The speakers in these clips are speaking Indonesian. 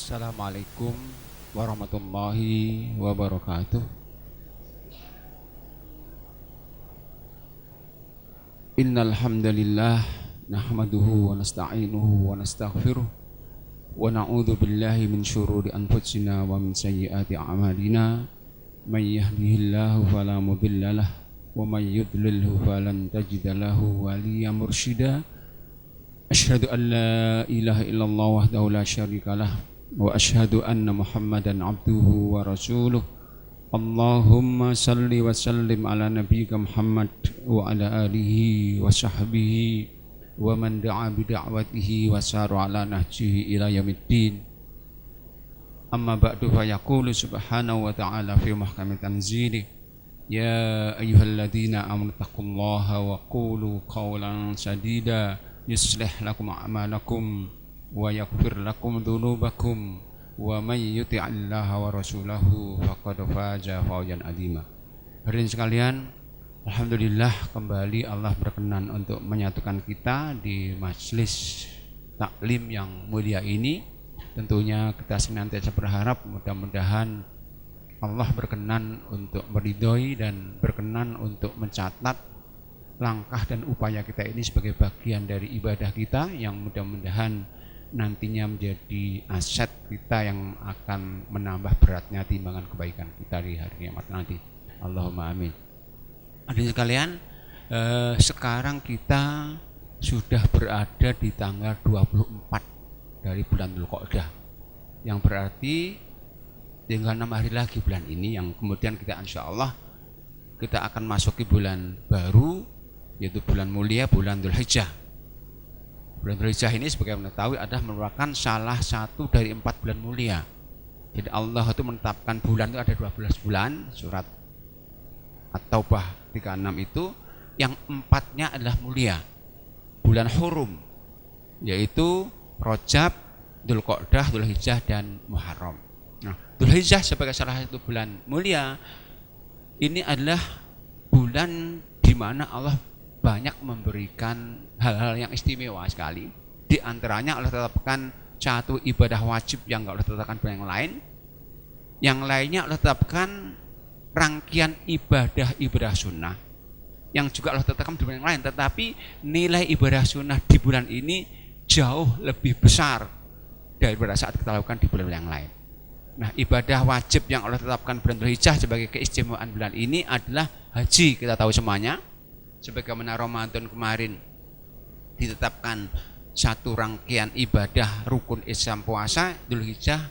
Assalamualaikum warahmatullahi wabarakatuh. Innal hamdalillah nahmaduhu wa nasta'inuhu wa nastaghfiruh wa na'udzu billahi min syururi anfusina wa min sayyiati a'malina. May yahdihillahu fala mudhillalah wa may yudlilhu falan tajida lahu waliyyan mursyida. Asyhadu an la ilaha illallah wahdahu la syarikalah wa asyhadu anna Muhammadan abduhu wa rasuluh. Allahumma salli wa sallim ala nabiyyika Muhammad wa ala alihi wa sahbihi wa man da'a bi da'watihi wa sara ala nahjihi ila yaumiddin. Amma ba'du, fa yaqulu subhanahu wa ta'ala fi muhkami tanzilih, ya ayyuhalladzina amanu taqullaha wa qulu qawlan sadida yuslih lakum a'malakum wa yaghfir lakum dhunubakum wa may yuti'illaha wa rasulahu faqad faza fawzan 'azima. Hadirin sekalian, alhamdulillah kembali Allah berkenan untuk menyatukan kita di majelis taklim yang mulia ini. Tentunya kita senantiasa berharap mudah-mudahan Allah berkenan untuk meridhoi dan berkenan untuk mencatat langkah dan upaya kita ini sebagai bagian dari ibadah kita yang mudah-mudahan nantinya menjadi aset kita yang akan menambah beratnya timbangan kebaikan kita di hari kiamat nanti. Allahumma amin. Hadirin sekalian, sekarang kita sudah berada di tanggal 24 dari bulan Dzulqa'dah, yang berarti tinggal 6 hari lagi bulan ini, yang kemudian kita insya Allah kita akan masuki bulan baru, yaitu bulan mulia, bulan Dzulhijjah. Bulan Dzulhijjah ini sebagai mengetahui adalah merupakan salah satu dari 4 bulan mulia. Jadi Allah itu menetapkan bulan itu ada 12 bulan. Surat At-Taubah 36 itu yang 4-nya adalah mulia, bulan hurum, yaitu Rajab, Dzulqa'dah, Dzulhijjah dan Muharram. Nah, Dzulhijjah sebagai salah satu bulan mulia ini adalah bulan di mana Allah banyak memberikan hal-hal yang istimewa sekali. Di antaranya Allah tetapkan satu ibadah wajib yang enggak Allah tetapkan bulan yang lain. Yang lainnya Allah tetapkan rangkaian ibadah sunnah yang juga Allah tetapkan di bulan yang lain. Tetapi nilai ibadah sunnah di bulan ini jauh lebih besar daripada saat kita lakukan di bulan yang lain. Nah, ibadah wajib yang Allah tetapkan bulan Dzulhijjah sebagai keistimewaan bulan ini adalah haji. Kita tahu semuanya. Sebagaimana Ramadan kemarin ditetapkan satu rangkaian ibadah rukun Islam puasa, Dzulhijjah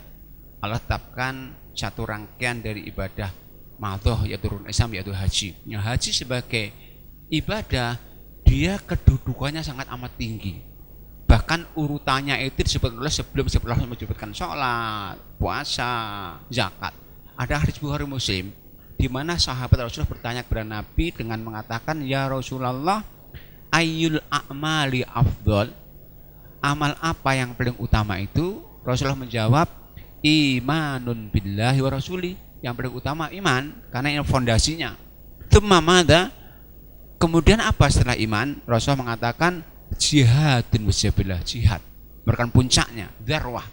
Allah tetapkan satu rangkaian dari ibadah madhoh, yaitu rukun Islam, yaitu haji. Yang haji sebagai ibadah, dia kedudukannya sangat amat tinggi. Bahkan urutannya itu disebut oleh setelah menyebutkan sholat, puasa, zakat. Ada hadis Bukhari Muslim di mana sahabat Rasulullah bertanya kepada Nabi dengan mengatakan, ya Rasulullah, ayyul a'mali afdol, amal apa yang paling utama itu? Rasulullah menjawab, imanun billahi wa rasuli, yang paling utama iman, karena ini fondasinya. Tsumma madza, kemudian apa setelah iman? Rasulullah mengatakan jihadun fisabilillah, jihad merupakan puncaknya, dzarwah.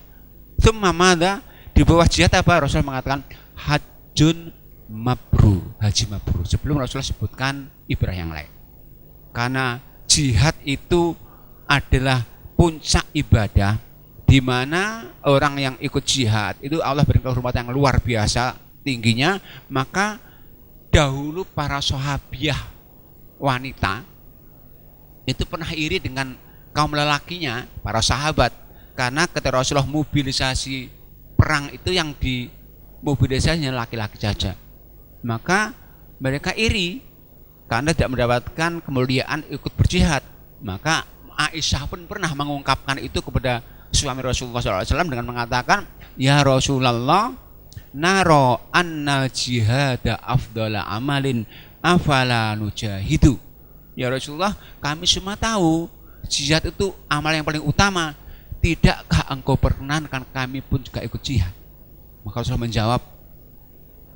Tsumma madza, di bawah jihad apa? Rasulullah mengatakan hajjun mabrur, haji mabrur. Sebelum Rasulullah sebutkan ibadah yang lain, karena jihad itu adalah puncak ibadah, di mana orang yang ikut jihad itu Allah beri kehormatan yang luar biasa tingginya. Maka dahulu para sahabiah wanita itu pernah iri dengan kaum lelakinya, para sahabat, karena ketika Rasulullah mobilisasi perang itu yang dimobilisasinya laki-laki saja. Maka mereka iri karena tidak mendapatkan kemuliaan ikut berjihad. Maka Aisyah pun pernah mengungkapkan itu kepada suami Rasulullah SAW dengan mengatakan, ya Rasulullah, naro annal jihada afdala amalin afala nujahidu. Ya Rasulullah, kami semua tahu jihad itu amal yang paling utama. Tidakkah engkau perkenankan kami pun juga ikut jihad? Maka Rasulullah menjawab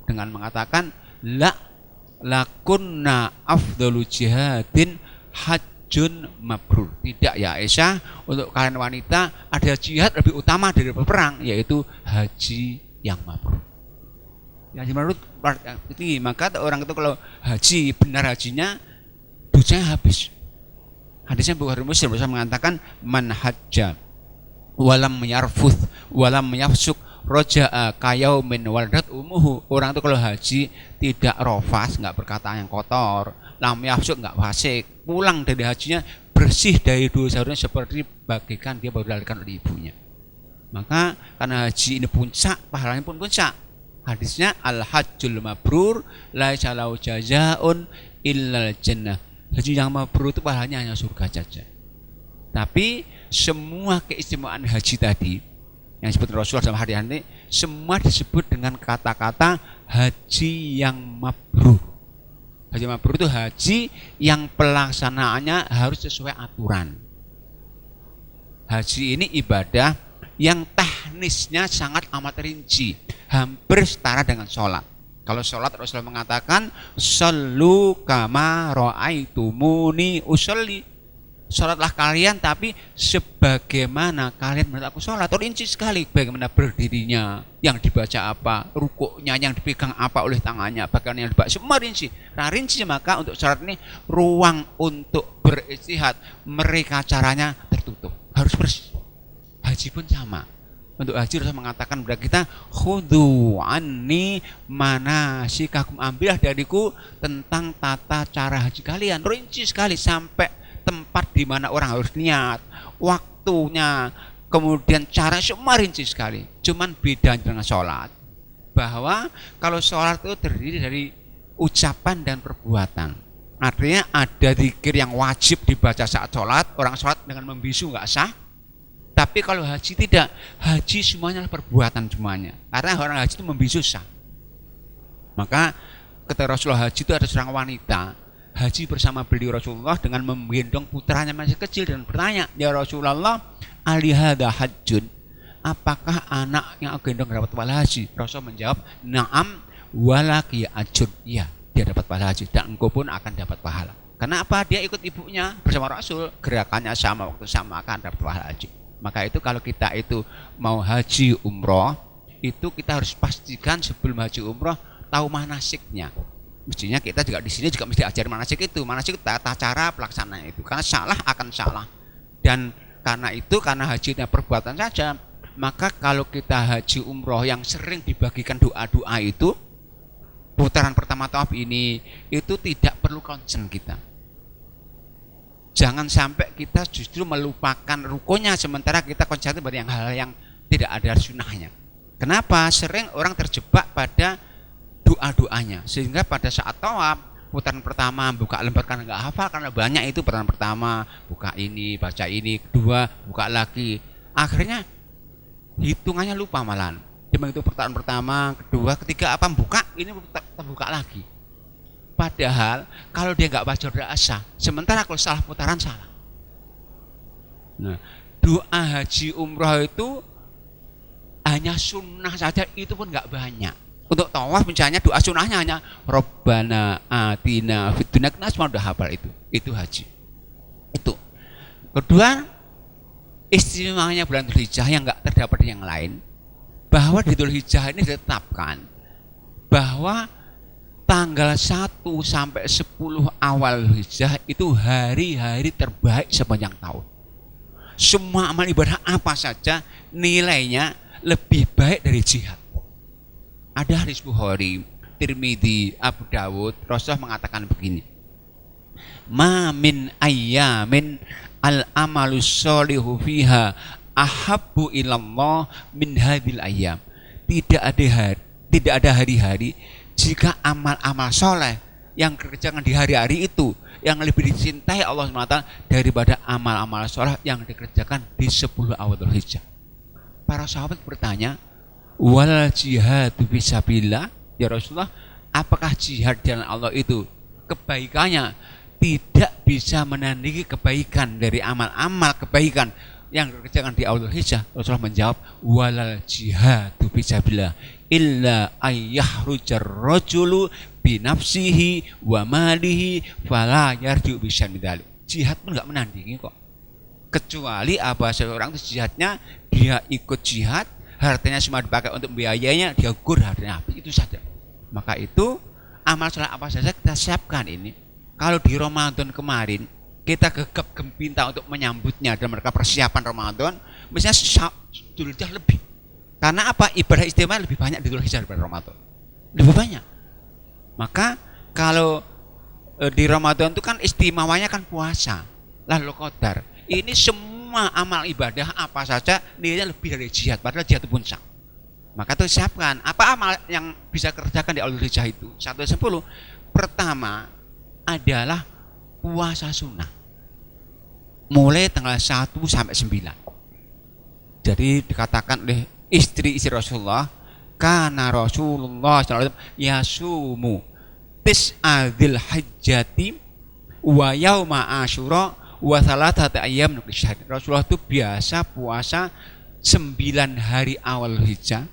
dengan mengatakan, la lakunna afdalu jihadin hajj hajjun mabrur. Tidak ya Aisyah, untuk kalian wanita ada jihad lebih utama dari berperang, yaitu haji yang mabrur. Haji mabrur tinggi, maka orang itu kalau haji, benar hajinya, dosanya habis. Hadisnya Bukhari Muslim mengatakan man hajja walam yarfuth walam yafsuk roja'a kayaumin waladat umuhu. Orang itu kalau haji tidak rofas, enggak berkata yang kotor, lam yafsuk, enggak fasik, pulang dari hajinya bersih dari dosa-dosanya seperti bagikan dia baru dilahirkan oleh ibunya. Maka karena haji ini puncak, pahalanya pun puncak. Hadisnya al hajjul mabrur laisa lahu jazaa'un illal jannah. Haji yang mabrur itu pahalanya hanya surga saja. Tapi semua keistimewaan haji tadi yang disebut Rasulullah dalam hadis ini semua disebut dengan kata-kata haji yang mabrur. Haji mabrur itu haji yang pelaksanaannya harus sesuai aturan. Haji ini ibadah yang teknisnya sangat amat rinci, hampir setara dengan sholat. Kalau sholat Rasulullah mengatakan sallu kama ra'aitumuni usolli. Sholatlah kalian tapi sebagaimana kalian melihat aku sholat. Rinci sekali, bagaimana berdirinya, yang dibaca apa, rukuknya, yang dipegang apa oleh tangannya, bahkan yang dibaca, semua rinci. Nah rinci, maka untuk sholat ini ruang untuk beristihad mereka caranya tertutup, harus bersih. Haji pun sama. Untuk haji Rasul mengatakan kepada kita, khudhu anni manasikakum, ambillah dariku tentang tata cara haji kalian. Rinci sekali sampai tempat di mana orang harus niat, waktunya, kemudian cara, semua rinci sekali. Cuman beda dengan sholat, bahwa kalau sholat itu terdiri dari ucapan dan perbuatan. Artinya ada zikir yang wajib dibaca saat sholat, orang sholat dengan membisu nggak sah. Tapi kalau haji tidak, haji semuanya perbuatan semuanya. Karena orang haji itu membisu sah. Maka ketika Rasulullah haji itu ada seorang wanita haji bersama beliau Rasulullah dengan menggendong putranya masih kecil dan bertanya, ya Rasulullah, alihada hajjun, apakah anak yang aku gendong dapat pahala haji? Rasul menjawab, na'am walaki ajun, iya dia dapat pahala haji dan engkau pun akan dapat pahala. Kenapa? Dia ikut ibunya bersama Rasul, gerakannya sama, waktu sama, akan dapat pahala haji. Maka itu kalau kita itu mau haji umroh, itu kita harus pastikan sebelum haji umroh tahu manasiknya. Mestinya kita juga di sini juga mesti ajar manasik itu, tata cara pelaksanaan itu. Karena salah akan salah. Dan karena itu, karena hajinya perbuatan saja, maka kalau kita haji umroh yang sering dibagikan doa-doa itu, putaran pertama tawaf ini itu tidak perlu concern kita. Jangan sampai kita justru melupakan rukunnya sementara kita konsentrasi pada hal yang tidak ada sunnahnya. Kenapa? Sering orang terjebak pada doa-doanya, sehingga pada saat tawaf putaran pertama buka lembar karena nggak hafal, karena banyak itu putaran pertama buka ini, baca ini, kedua buka lagi, akhirnya hitungannya lupa malahan. Dia itu putaran pertama, kedua, ketiga apa buka, ini terbuka lagi. Padahal kalau dia nggak baca doa sah, sementara kalau salah putaran salah. Nah, doa haji umroh itu hanya sunnah saja, itu pun nggak banyak. Untuk tawaf misalnya doa sunnahnya hanya Rabbana atina fid dunya, kita semua udah hafal itu. Itu haji. Itu. Kedua, istimewanya bulan Dzulhijjah yang enggak terdapat di yang lain, bahwa di Dzulhijjah ini ditetapkan bahwa tanggal 1 sampai 10 awal Dzulhijjah itu hari-hari terbaik sepanjang tahun. Semua amal ibadah apa saja nilainya lebih baik dari jihad. Ada hadis Bukhari, Tirmidzi, Abu Dawud, Rasulullah mengatakan begini, ma min ayyamin al amalu sholihu fiha ahabbu ilallah min hadil ayyam. Tidak ada hari-hari jika amal-amal soleh yang dikerjakan di hari-hari itu yang lebih dicintai Allah SWT daripada amal-amal soleh yang dikerjakan di 10 awal Dzulhijjah. Para sahabat bertanya, wal jihadu fisabilillah, ya Rasulullah, apakah jihad jalan Allah itu kebaikannya tidak bisa menandingi kebaikan dari amal-amal kebaikan yang dikerjakan di awal Dzulhijjah? Rasulullah menjawab, walal jihadu fisabilillah illa ayyahrujar rajulu binafsihi wa malihi fala yarju bisyamidali. jihad pun nggak menandingi kok. Kecuali apa seorang itu jihadnya dia ikut jihad, hartanya semua dipakai untuk biayanya, dia gur hartanya habis, itu saja. Maka itu amal soleh apa saja kita siapkan ini. Kalau di Ramadan kemarin kita gegap gempita untuk menyambutnya dan mereka persiapan Ramadan, misalnya Dzulhijjah lebih. Karena apa? Ibadah istimewa lebih banyak di Dzulhijjah daripada Ramadan. Lebih banyak. Maka kalau di Ramadan itu kan istimewanya kan puasa, Lailatul Qadar. Ini semua amal ibadah apa saja nilainya lebih dari jihad, padahal jihad itu puncak. Maka itu siapkan apa amal yang bisa kerjakan di Dzulhijjah itu 1-10. Pertama adalah puasa sunnah mulai tanggal 1 sampai 9. Jadi dikatakan oleh istri Rasulullah, karena Rasulullah SAW yasumu tis'adzil hajjati wa yauma asyura wa thalathata ayyam min syahr. Rasulullah itu biasa puasa 9 hari awal Hijjah,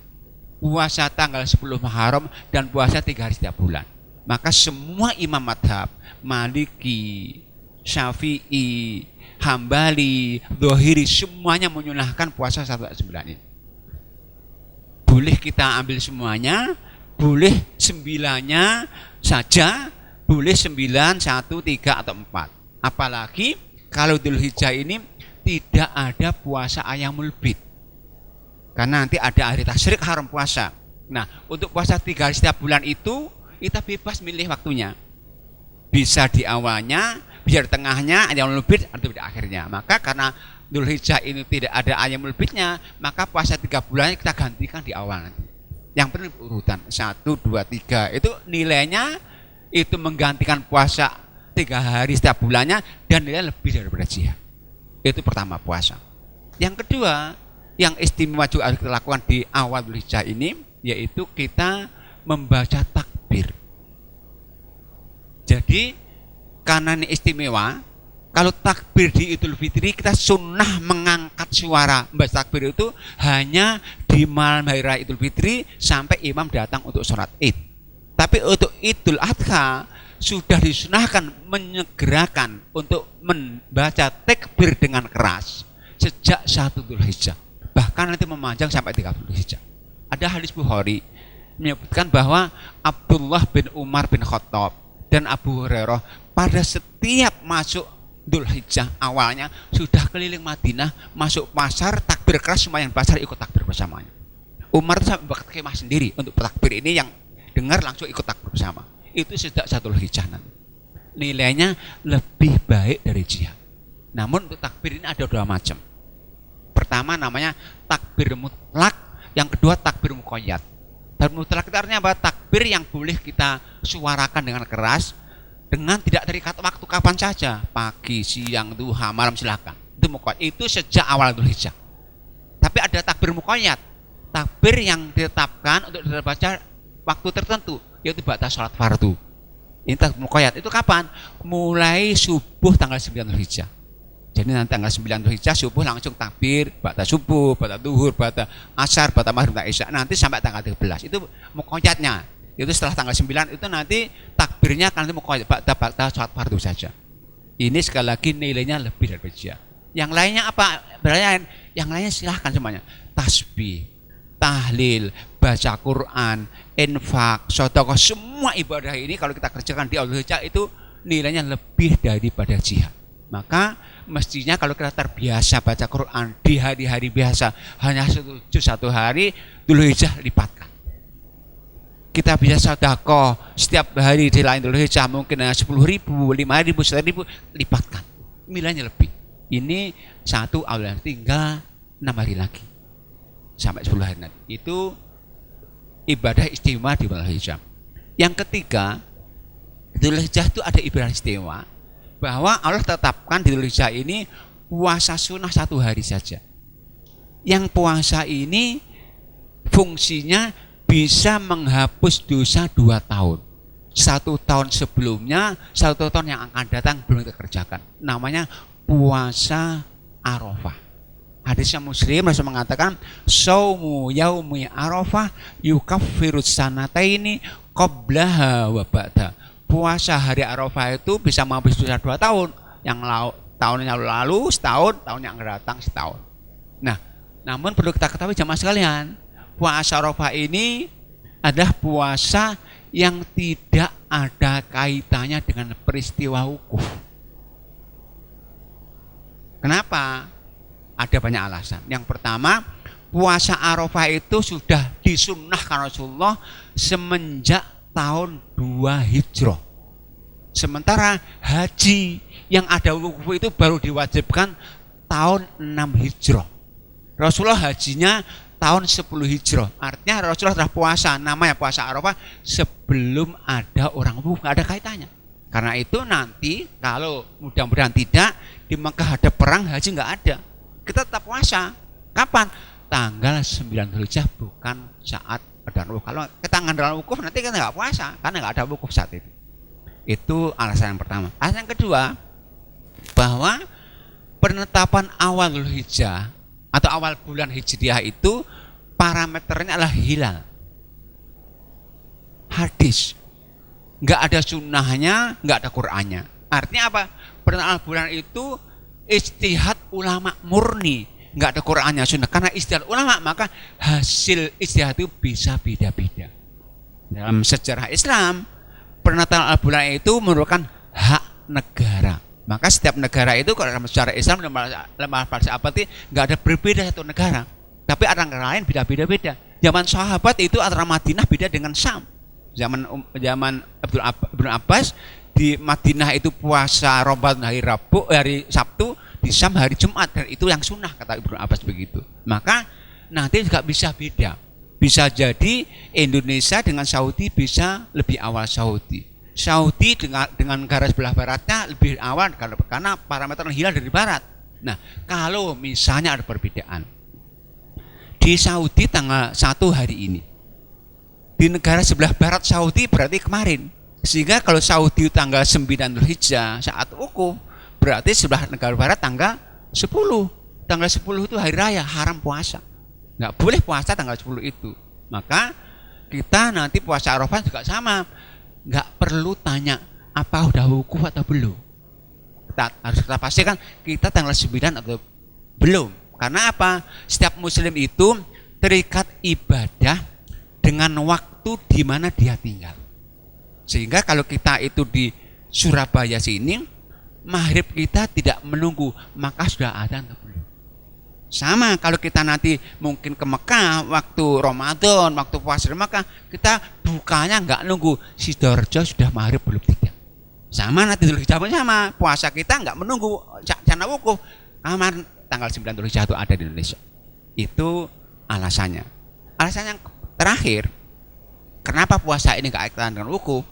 puasa tanggal 10 Muharram, dan puasa 3 hari setiap bulan. Maka semua imam madhab Maliki, Syafi'i, Hambali, Dzahiri semuanya menyunahkan puasa 1-9 ini. Boleh kita ambil semuanya, boleh 9-nya saja, boleh 9, 1, 3 atau 4. Apalagi kalau Dzulhijjah ini tidak ada puasa Ayyamul Bid. Karena nanti ada hari tasyrik haram puasa. Nah, untuk puasa 3 hari setiap bulan itu kita bebas milih waktunya. Bisa di awalnya, bisa di tengahnya, Ayyamul Bid, atau di akhirnya. Maka karena Dzulhijjah ini tidak ada Ayyamul Bidnya, maka puasa 3 bulannya kita gantikan di awal nanti. Yang penting urutan 1, 2, 3 itu nilainya itu menggantikan puasa 3 hari setiap bulannya dan nilai lebih daripada jihad. Itu pertama puasa. Yang kedua, yang istimewa juga harus kita lakukan di awal Dzulhijjah ini, yaitu kita membaca takbir. Jadi karena ini istimewa, kalau takbir di Idul Fitri kita sunnah mengangkat suara membaca takbir itu hanya di malam hari raya Idul Fitri sampai imam datang untuk sholat Id. Tapi untuk Idul Adha sudah disunahkan menyegerakan untuk membaca takbir dengan keras sejak 1 Dzulhijjah, bahkan nanti memanjang sampai 3 Dzulhijjah. Ada hadis Bukhari menyebutkan bahwa Abdullah bin Umar bin Khattab dan Abu Hurairah pada setiap masuk Dzulhijjah awalnya sudah keliling Madinah, masuk pasar, takbir keras, semua yang pasar ikut takbir bersamanya. Umar itu sampai buat kemah sendiri untuk takbir ini, yang dengar langsung ikut takbir bersama. Itu sejak 1 Dzulhijjah nanti. Nilainya lebih baik dari jihad. Namun untuk takbir ini ada 2 macam. Pertama namanya takbir mutlak, yang kedua takbir muqayyad. Takbir mutlak itu artinya apa? Takbir yang boleh kita suarakan dengan keras, dengan tidak terikat waktu kapan saja, pagi, siang, duha, malam, silakan. Itu muqayyad. Itu sejak awal Dzulhijjah. Tapi ada takbir muqayyad, takbir yang ditetapkan untuk dibaca waktu tertentu, yaitu ba'da sholat fardu. Ini takbir muqayyad. Itu kapan? Mulai subuh tanggal 9 Dzulhijjah. Jadi nanti tanggal 9 Dzulhijjah subuh langsung takbir, ba'da subuh, ba'da duhur, ba'da asar, ba'da maghrib, ba'da isya. Nanti sampai tanggal 13. Itu muqayyadnya. Itu setelah tanggal 9 itu nanti takbirnya akan nanti muqayyad, ba'da sholat fardu saja. Ini sekali lagi nilainya lebih dari jihad. Yang lainnya apa? Yang lainnya silahkan semuanya. Tasbih, tahlil, baca Quran, infak, sedekah, semua ibadah ini kalau kita kerjakan di Dzulhijjah itu nilainya lebih daripada jihad. Maka mestinya kalau kita terbiasa baca Quran di hari-hari biasa hanya 1 juz 1 hari, Dzulhijjah lipatkan. Kita bisa sedekah setiap hari di lain Dzulhijjah mungkin 10.000, 5.000, 1.000, lipatkan. Nilainya lebih. Ini 1 awal, tinggal 6 hari lagi sampai 10 hari nanti. Itu ibadah istimewa di Dzulhijjah. Yang ketiga, Dzulhijjah itu ada ibadah istimewa bahwa Allah tetapkan di Dzulhijjah ini puasa sunnah 1 hari saja. Yang puasa ini fungsinya bisa menghapus dosa 2 tahun. 1 tahun sebelumnya, 1 tahun yang akan datang belum kita kerjakan. Namanya puasa Arafah. Hadisnya Muslim, Rasul mengatakan, "Shaumu yaumi Arafah yukaffirus sanataini qablaha wa ba'da." Puasa hari Arafah itu bisa menghapus dosa 2 tahun, tahun yang lalu setahun, tahun yang akan datang setahun. Nah, namun perlu kita ketahui jamaah sekalian, puasa Arafah ini adalah puasa yang tidak ada kaitannya dengan peristiwa wukuf. Kenapa? Ada banyak alasan. Yang pertama, puasa Arafah itu sudah disunnahkan Rasulullah semenjak tahun 2 Hijrah. Sementara haji yang ada wukuf itu baru diwajibkan tahun 6 Hijrah. Rasulullah hajinya tahun 10 Hijrah. Artinya Rasulullah telah puasa, namanya puasa Arafah sebelum ada orang wukuf, nggak ada kaitannya. Karena itu nanti kalau mudah-mudahan tidak di Mekah ada perang, haji nggak ada, kita tetap puasa. Kapan? Tanggal 9 Dzulhijjah, bukan saat ada wukuf. Kalau kita ngandalkan wukuf nanti kita nggak puasa karena nggak ada wukuf saat itu. Itu alasan yang pertama. Alasan yang kedua, bahwa penetapan awal Dzulhijjah atau awal bulan Hijriah itu parameternya adalah hilal. Hadis. Nggak ada sunnahnya, nggak ada Qur'annya. Artinya apa? Penetapan bulan itu ijtihad ulama murni. Nggak ada Qur'annya, sunnah. Karena ijtihad ulama, maka hasil ijtihad itu bisa beda-beda. Dalam sejarah Islam, penetapan bulan itu merupakan hak negara. Maka setiap negara itu kalau dalam sejarah Islam, lemah falsafah nggak ada berbeda satu negara. Tapi ada negara lain beda-beda. Zaman sahabat itu antara Madinah beda dengan Syam. Zaman Ibnu Abbas di Madinah itu puasa Ramadan hari Sabtu, di Syam hari Jumat, dan itu yang sunnah kata Ibnu Abbas begitu. Maka nanti juga bisa beda. Bisa jadi Indonesia dengan Saudi bisa lebih awal Saudi. Saudi dengan negara sebelah baratnya lebih awal karena parameter hilal dari barat. Nah, kalau misalnya ada perbedaan di Saudi tanggal 1 hari ini, di negara sebelah barat Saudi berarti kemarin. Sehingga kalau Saudi tanggal 9 Dzulhijjah saat wukuf, berarti sebelah negara barat tanggal 10. Tanggal 10 itu hari raya, haram puasa. Nggak boleh puasa tanggal 10 itu. Maka kita nanti puasa Arafah juga sama. Nggak perlu tanya apa udah wukuf atau belum. Harus kita pastikan kita tanggal 9 atau belum. Karena apa? Setiap muslim itu terikat ibadah dengan waktu di mana dia tinggal. Sehingga kalau kita itu di Surabaya sini, maghrib kita tidak menunggu, maka sudah adzan atau belum. Sama kalau kita nanti mungkin ke Mekah waktu Ramadan, waktu puasa di Mekah, kita bukanya nggak nunggu Sidoarjo sudah maghrib belum tidak. Sama nanti Dzulhijjah sama, puasa kita nggak menunggu jana wukuf, aman tanggal 9 Dzulhijjah itu ada di Indonesia. Itu alasannya. Alasan yang terakhir, kenapa puasa ini nggak kaitan dengan wukuf?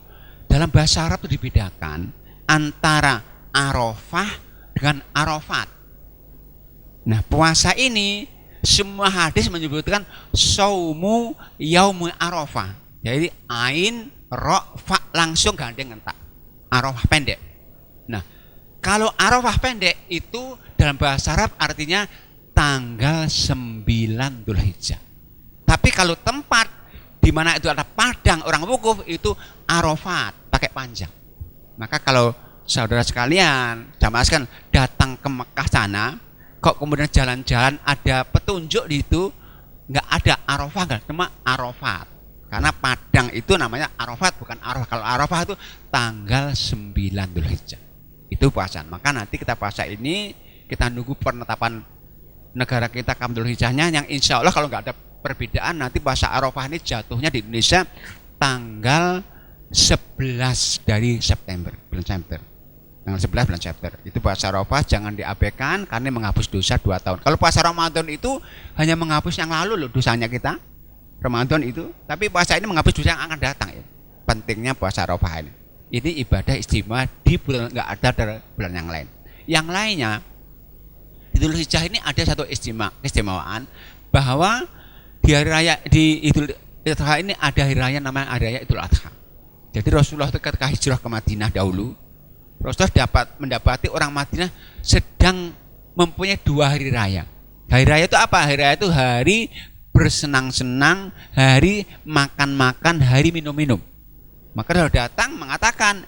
Dalam bahasa Arab itu dibedakan antara Arafah dengan Arafat. Nah, puasa ini semua hadis menyebutkan saumu yaumul Arafah. Jadi ain ra fa langsung gandengan tak. Arafah pendek. Nah, kalau Arafah pendek itu dalam bahasa Arab artinya tanggal 9 Dzulhijjah. Tapi kalau tempat di mana itu ada padang orang wukuf itu Arafat pakai panjang. Maka kalau saudara sekalian, jamaah sekalian datang ke Mekah sana, kok kemudian jalan-jalan ada petunjuk di itu, nggak ada Arafah, nggak, cuma Arafat. Karena padang itu namanya Arafat, bukan Arafah. Kalau Arafah itu tanggal 9 Dzulhijjah. Itu puasa. Maka nanti kita puasa ini kita nunggu penetapan negara kita kapan Dzulhijjahnya, yang insya Allah kalau nggak ada perbedaan nanti puasa Arafah ini jatuhnya di Indonesia tanggal 11 dari September, bulan September. Tanggal 11 bulan September. Itu puasa Arafah jangan diabaikan karena menghapus dosa 2 tahun. Kalau puasa Ramadan itu hanya menghapus yang lalu loh dosanya kita. Ramadan itu, tapi puasa ini menghapus dosa yang akan datang ya. Pentingnya puasa Arafah ini. Ini ibadah istimewa di bulan, nggak ada dari bulan yang lain. Yang lainnya, di Idul Hijjah ini ada satu keistimewaan bahwa di hari raya di Idul Adha ini ada hari raya namanya hari raya Idul Adha. Jadi Rasulullah ketika hijrah ke Madinah dahulu, Rasulullah mendapati orang Madinah sedang mempunyai 2 hari raya. Hari raya itu apa? Hari raya itu hari bersenang-senang, hari makan-makan, hari minum-minum. Maka Rasulullah datang mengatakan,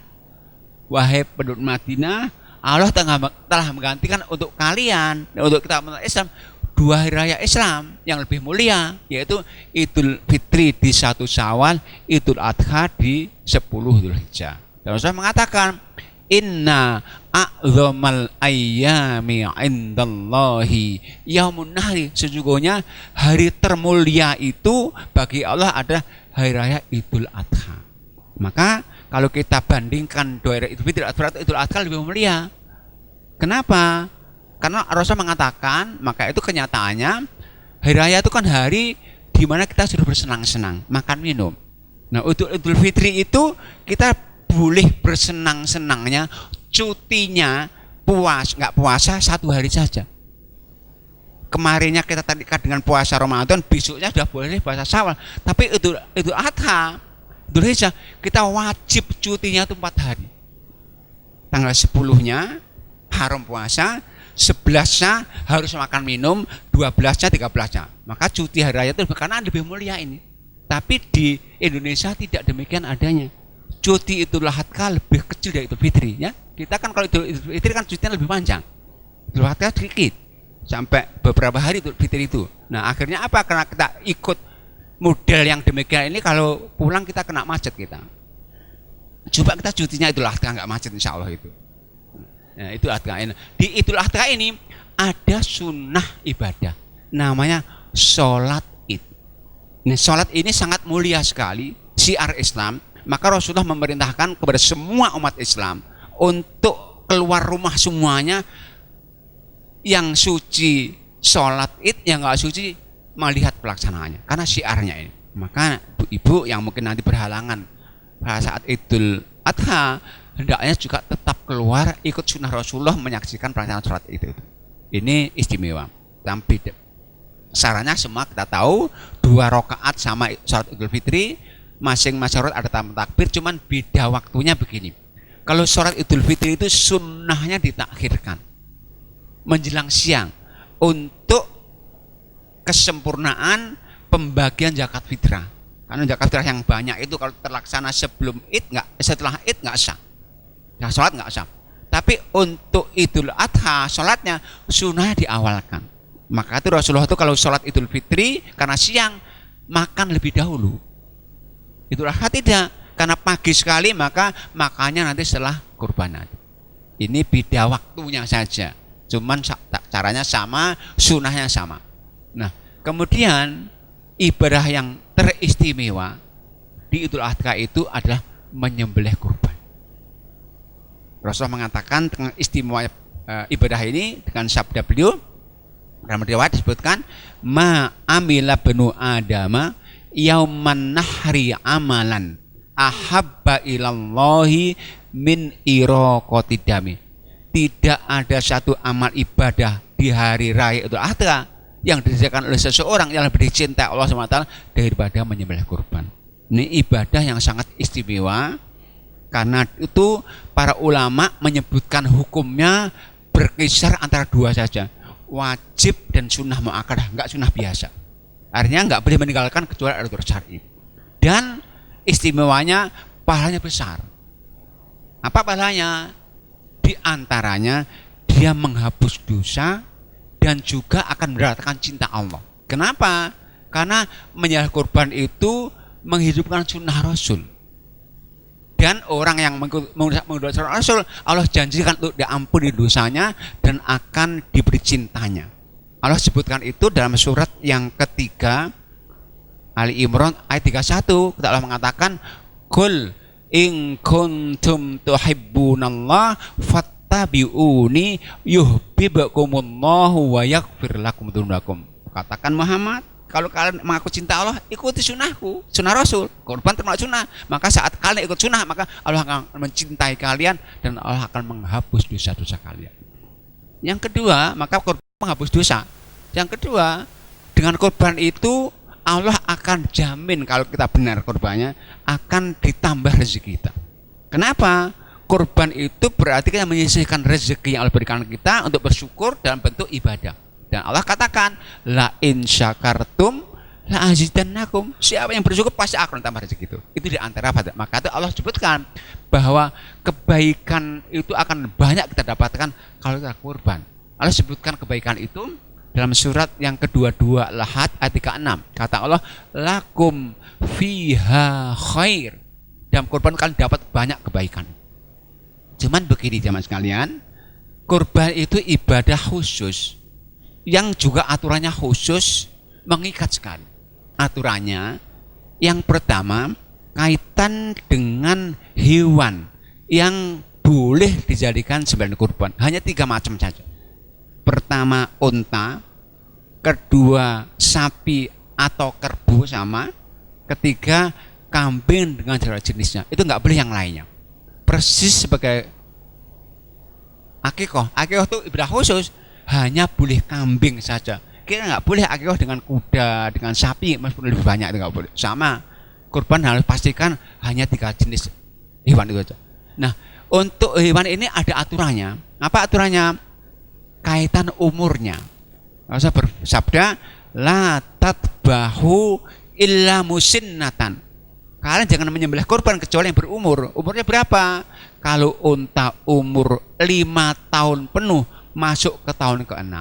wahai penduduk Madinah, Allah telah menggantikan untuk kalian, untuk kita umat Islam, 2 hari raya Islam yang lebih mulia, yaitu Idul Fitri di 1 Syawal, Idul Adha di 10 Dzulhijjah. Dan Rasulullah mengatakan, inna a'zamal ayyami indallahi yaumun nahri, sesungguhnya hari termulia itu bagi Allah ada hari raya Idul Adha. Maka kalau kita bandingkan 2 hari Idul Fitri, Idul Adha lebih mulia. Kenapa? Karena Rasul mengatakan, maka itu kenyataannya hari raya itu kan hari di mana kita sudah bersenang-senang, makan minum. Nah, untuk Idul Fitri itu kita boleh bersenang-senangnya, cutinya nggak puasa 1 hari saja. Kemarinnya kita tadi dengan puasa Ramadan, besoknya sudah boleh puasa Syawal. Tapi Idul Adha, Idul Hijjah, kita wajib cutinya itu 4 hari. Tanggal 10-nya haram puasa, 11-nya harus makan minum, 12-nya, 13-nya. Maka cuti hari raya itu karena lebih mulia ini. Tapi di Indonesia tidak demikian adanya. Cuti Idul Adha lebih kecil dari Idul Fitri, ya. Kita kan kalau Idul Fitri kan cutinya lebih panjang. Idul Adha sedikit, sampai beberapa hari Idul Fitri itu. Nah, akhirnya apa? Karena kita ikut model yang demikian ini, kalau pulang kita kena macet kita. Coba kita cutinya Idul Adha nggak macet, insya Allah itu. Nah, itu Adha ini. Di Idul Adha ini ada sunnah ibadah, namanya sholat id. Nah, sholat ini sangat mulia sekali, syiar Islam. Maka Rasulullah memerintahkan kepada semua umat Islam untuk keluar rumah semuanya, yang suci sholat id, yang nggak suci melihat pelaksanaannya, karena syiarnya ini. Maka ibu yang mungkin nanti berhalangan pada saat Idul Adha, hendaknya juga tetap keluar ikut sunnah Rasulullah menyaksikan pelaksanaan sholat itu. Ini istimewa. Tapi sarannya semua kita tahu 2 rakaat sama sholat Idul Fitri, masing-masing sholat ada takbir, cuman beda waktunya begini. Kalau sholat Idul Fitri itu sunnahnya ditakhirkan menjelang siang untuk kesempurnaan pembagian zakat fitrah. Karena zakat fitrah yang banyak itu kalau terlaksana sebelum Id setelah Id nggak sah. Nah, sholat nggak sah. Tapi untuk Idul Adha sholatnya sunnahnya diawalkan. Maka itu Rasulullah itu kalau sholat Idul Fitri karena siang makan lebih dahulu. Idul Adha tidak, karena pagi sekali, maka makannya nanti setelah kurban. Ini beda waktunya saja, cuman caranya sama, sunnahnya sama. Nah, kemudian ibadah yang teristimewa di Idul Adha itu adalah menyembelih kurban. Rasulullah mengatakan tentang istimewa ibadah ini dengan sabda beliau, dalam riwayat disebutkan, ma amila benu adama yauman nahri amalan ahabba ilallahi min iraqati dami. Tidak ada satu amal ibadah di hari raya Idul Adha yang dikerjakan oleh seseorang yang lebih dicintai Allah SWT daripada menyembelih kurban. Ini ibadah yang sangat istimewa. Karena itu para ulama menyebutkan hukumnya berkisar antara 2 saja, wajib dan sunnah muakkadah, enggak sunnah biasa. Artinya enggak boleh meninggalkan kecuali ada aturan syar'i. Dan istimewanya pahalanya besar. Apa pahalanya? Di antaranya dia menghapus dosa dan juga akan mendatangkan cinta Allah. Kenapa? Karena menyembelih kurban itu menghidupkan sunnah Rasul. Dan orang yang menggunakan sunnah Rasul, Allah janjikan untuk diampuni dosanya dan akan diberi cintanya. Allah sebutkan itu dalam surat yang ketiga, Ali Imran ayat 31. Allah mengatakan, Qul in kuntum tuhibbunallah fattabi'uni yuhibbukumullahu wa yaghfir lakum dzunubakum. Katakan Muhammad, kalau kalian mengaku cinta Allah, ikuti sunnahku, sunnah Rasul. Kurban termasuk sunnah. Maka saat kalian ikut sunnah, maka Allah akan mencintai kalian dan Allah akan menghapus dosa-dosa kalian. Yang kedua, maka kurban menghapus dosa. Yang kedua, dengan kurban itu Allah akan jamin kalau kita benar kurbannya akan ditambah rezeki kita. Kenapa? Kurban itu berarti kita menyisihkan rezeki yang Allah berikan kita untuk bersyukur dalam bentuk ibadah. Dan Allah katakan, la in syakartum la azidannakum. Siapa yang bersyukur pasti akan tambah rezeki itu. Itu di antara pada. Maka itu Allah sebutkan bahwa kebaikan itu akan banyak kita dapatkan kalau kita kurban. Allah sebutkan kebaikan itu dalam surat yang kedua-dua Lahat ayat 36. Kata Allah, lakum fiha khair. Dalam kurban kalian dapat banyak kebaikan. Cuman begini jamaah sekalian, kurban itu ibadah khusus yang juga aturannya khusus, mengikat sekali. Aturannya yang pertama kaitan dengan hewan yang boleh dijadikan sembahan kurban. Hanya 3 macam saja. Pertama unta, kedua sapi atau kerbau sama, ketiga kambing dengan segala jenisnya. Itu nggak boleh yang lainnya. Persis sebagai akikoh. Akikoh itu ibadah khusus, hanya boleh kambing saja. Kita nggak boleh akikoh dengan kuda, dengan sapi, meskipun lebih banyak itu nggak boleh. Sama, kurban harus pastikan hanya 3 jenis hewan itu saja. Nah, untuk hewan ini ada aturannya. Apa aturannya? Kaitan umurnya. Rasul bersabda, la tatbahu illa musinnatan. Kalian jangan menyembelih kurban kecuali yang berumur. Umurnya berapa? Kalau unta umur 5 tahun penuh masuk ke tahun ke-6.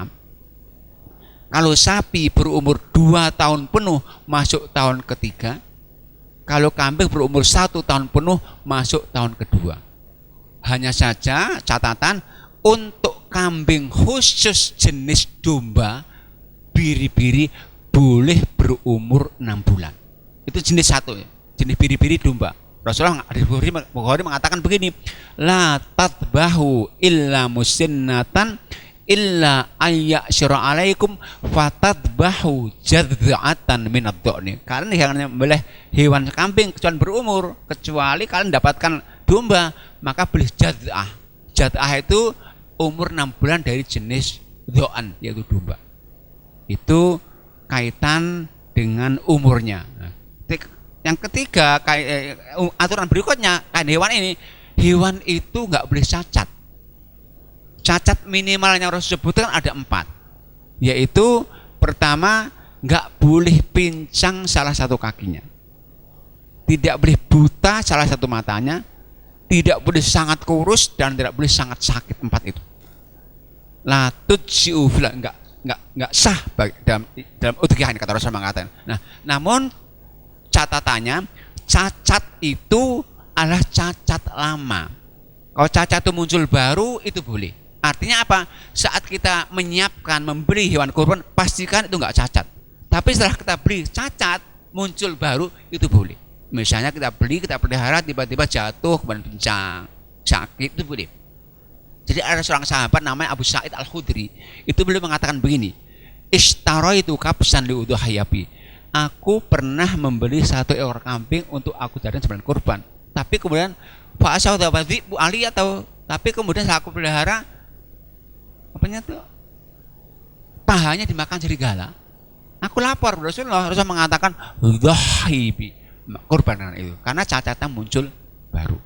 Kalau sapi berumur 2 tahun penuh masuk tahun ke-3. Kalau kambing berumur 1 tahun penuh masuk tahun ke-2. Hanya saja catatan, untuk kambing khusus jenis domba biri-biri boleh berumur 6 bulan. Itu jenis satu ya, jenis biri-biri domba. Rasulullah hadis Bukhari mengatakan begini, la tatbahu illa musinnatan illa ayyasyra alaikum fatadbahu jadza'atan minad dhani. Kalian jangan menyembelih hewan kambing kecuali berumur, kecuali kalian dapatkan domba, maka boleh jadza'ah. Jadza'ah itu umur 6 bulan dari jenis dho'an, yaitu domba. Itu kaitan dengan umurnya. Nah, yang ketiga, aturan berikutnya, hewan ini, hewan itu nggak boleh cacat. Cacat minimalnya Rasul sebutkan ada 4, yaitu pertama, nggak boleh pincang salah satu kakinya, tidak boleh buta salah satu matanya, tidak boleh sangat kurus, dan tidak boleh sangat sakit. 4 itu. La tudsi'u fil, enggak sah dalam udhiyah, kata Rasul mengatakan. Nah, namun catatannya, cacat itu adalah cacat lama. Kalau cacat itu muncul baru, itu boleh. Artinya apa? Saat kita menyiapkan membeli hewan kurban, pastikan itu enggak cacat. Tapi setelah kita beli cacat muncul baru, itu boleh. Misalnya kita beli, kita pelihara, tiba-tiba jatuh, kemudian pincang, sakit, itu boleh. Jadi ada seorang sahabat namanya Abu Sa'id Al-Khudri, itu beliau mengatakan begini, ishtaraitu kabsan li udhuhiyabi. Aku pernah membeli 1 ekor kambing untuk aku jadikan sembahan kurban. Tapi kemudian Bu Ali tapi kemudian setelah aku pelihara, apanya tuh? Pahanya dimakan serigala. Aku lapor Rasulullah mengatakan dhahibi, kurban itu, karena cacatnya muncul baru.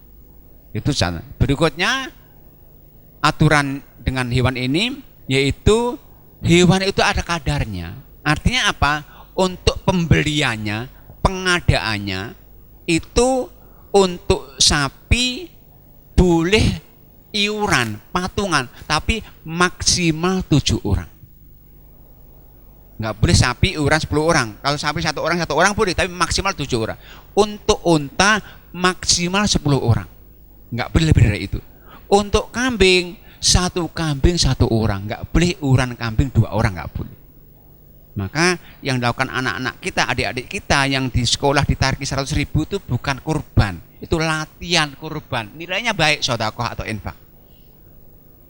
Itu cara. Berikutnya aturan dengan hewan ini, yaitu hewan itu ada kadarnya. Artinya apa? Untuk pembeliannya, pengadaannya itu, untuk sapi boleh iuran, patungan, tapi maksimal 7 orang. Nggak boleh sapi iuran 10 orang. Kalau sapi 1 orang boleh, tapi maksimal 7 orang. Untuk unta maksimal 10 orang. Nggak boleh lebih dari itu. Untuk kambing, 1 kambing 1 orang, nggak boleh iuran kambing 2 orang, nggak boleh. Maka yang dilakukan anak-anak kita, adik-adik kita yang di sekolah ditariki 100.000 itu bukan kurban, itu latihan kurban. Nilainya baik, sedekah atau infak.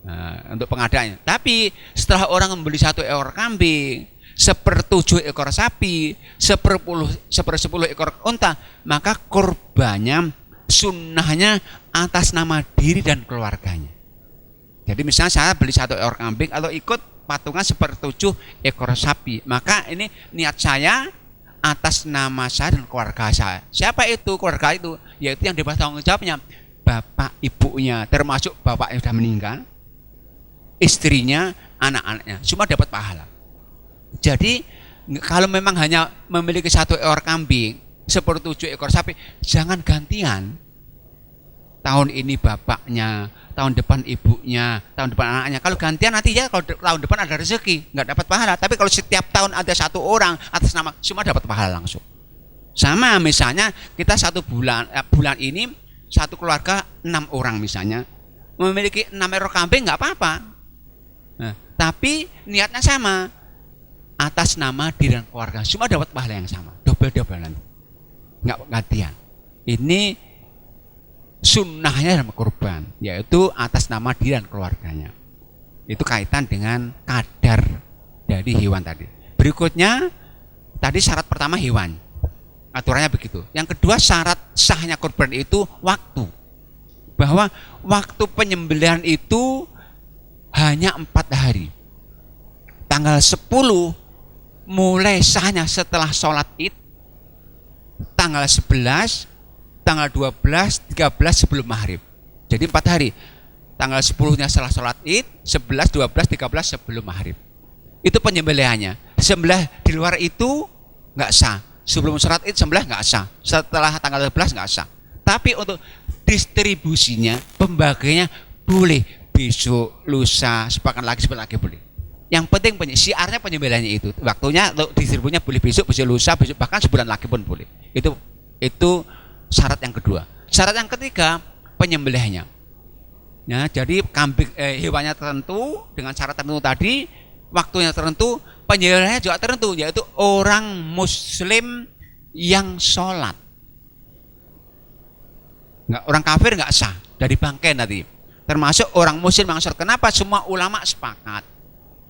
Nah, untuk pengadaannya. Tapi setelah orang membeli 1 ekor kambing, 1/7 ekor sapi, 1/10 ekor unta, maka kurbannya, sunnahnya atas nama diri dan keluarganya. Jadi misalnya saya beli 1 ekor kambing atau ikut patungan 1/7 ekor sapi, maka ini niat saya atas nama saya dan keluarga saya. Siapa itu keluarga itu? Yaitu yang dapat tanggung jawabnya bapak ibunya, termasuk bapak yang sudah meninggal, istrinya, anak-anaknya, semua dapat pahala. Jadi Kalau memang hanya memiliki 1 ekor kambing, 1/7 ekor sapi, jangan gantian. Tahun ini bapaknya, tahun depan ibunya, tahun depan anaknya. Kalau gantian nanti ya kalau tahun depan ada rezeki, nggak dapat pahala. Tapi kalau setiap tahun ada 1 orang atas nama, semua dapat pahala langsung. Sama misalnya kita 1 bulan, bulan ini 1 keluarga 6 orang misalnya, memiliki 6 ekor kambing nggak apa-apa. Nah, tapi niatnya sama, atas nama diri dan keluarga, semua dapat pahala yang sama, double-double nanti, nggak gantian. Ini sunnahnya dalam kurban, yaitu atas nama diri dan keluarganya. Itu kaitan dengan kadar dari hewan tadi. Berikutnya, tadi syarat pertama hewan, aturannya begitu. Yang kedua, syarat sahnya kurban itu waktu, bahwa waktu penyembelihan itu hanya 4 hari. Tanggal 10 mulai sahnya setelah sholat id, tanggal 11, tanggal 12, 13 sebelum maghrib. Jadi 4 hari. Tanggal 10-nya setelah sholat id, 11, 12, 13 sebelum maghrib. Itu penyembelihannya. Sembelih di luar itu nggak sah. Sebelum sholat id sembelih nggak sah. Setelah tanggal 12 nggak sah. Tapi untuk distribusinya, pembagiannya boleh. Besok, lusa, sepekan lagi boleh. Yang penting siarnya penyembelihannya itu. Waktunya untuk distribusinya boleh besok lusa, besok bahkan sebulan lagi pun boleh. Itu syarat yang kedua. Syarat yang ketiga, penyembelihannya. Ya, jadi kambing hewannya tertentu dengan syarat tertentu tadi, waktunya tertentu, penyembelihannya juga tertentu, yaitu orang muslim yang sholat. Orang kafir nggak sah dari bangkai nanti. Termasuk orang muslim yang sholat. Kenapa? Semua ulama sepakat,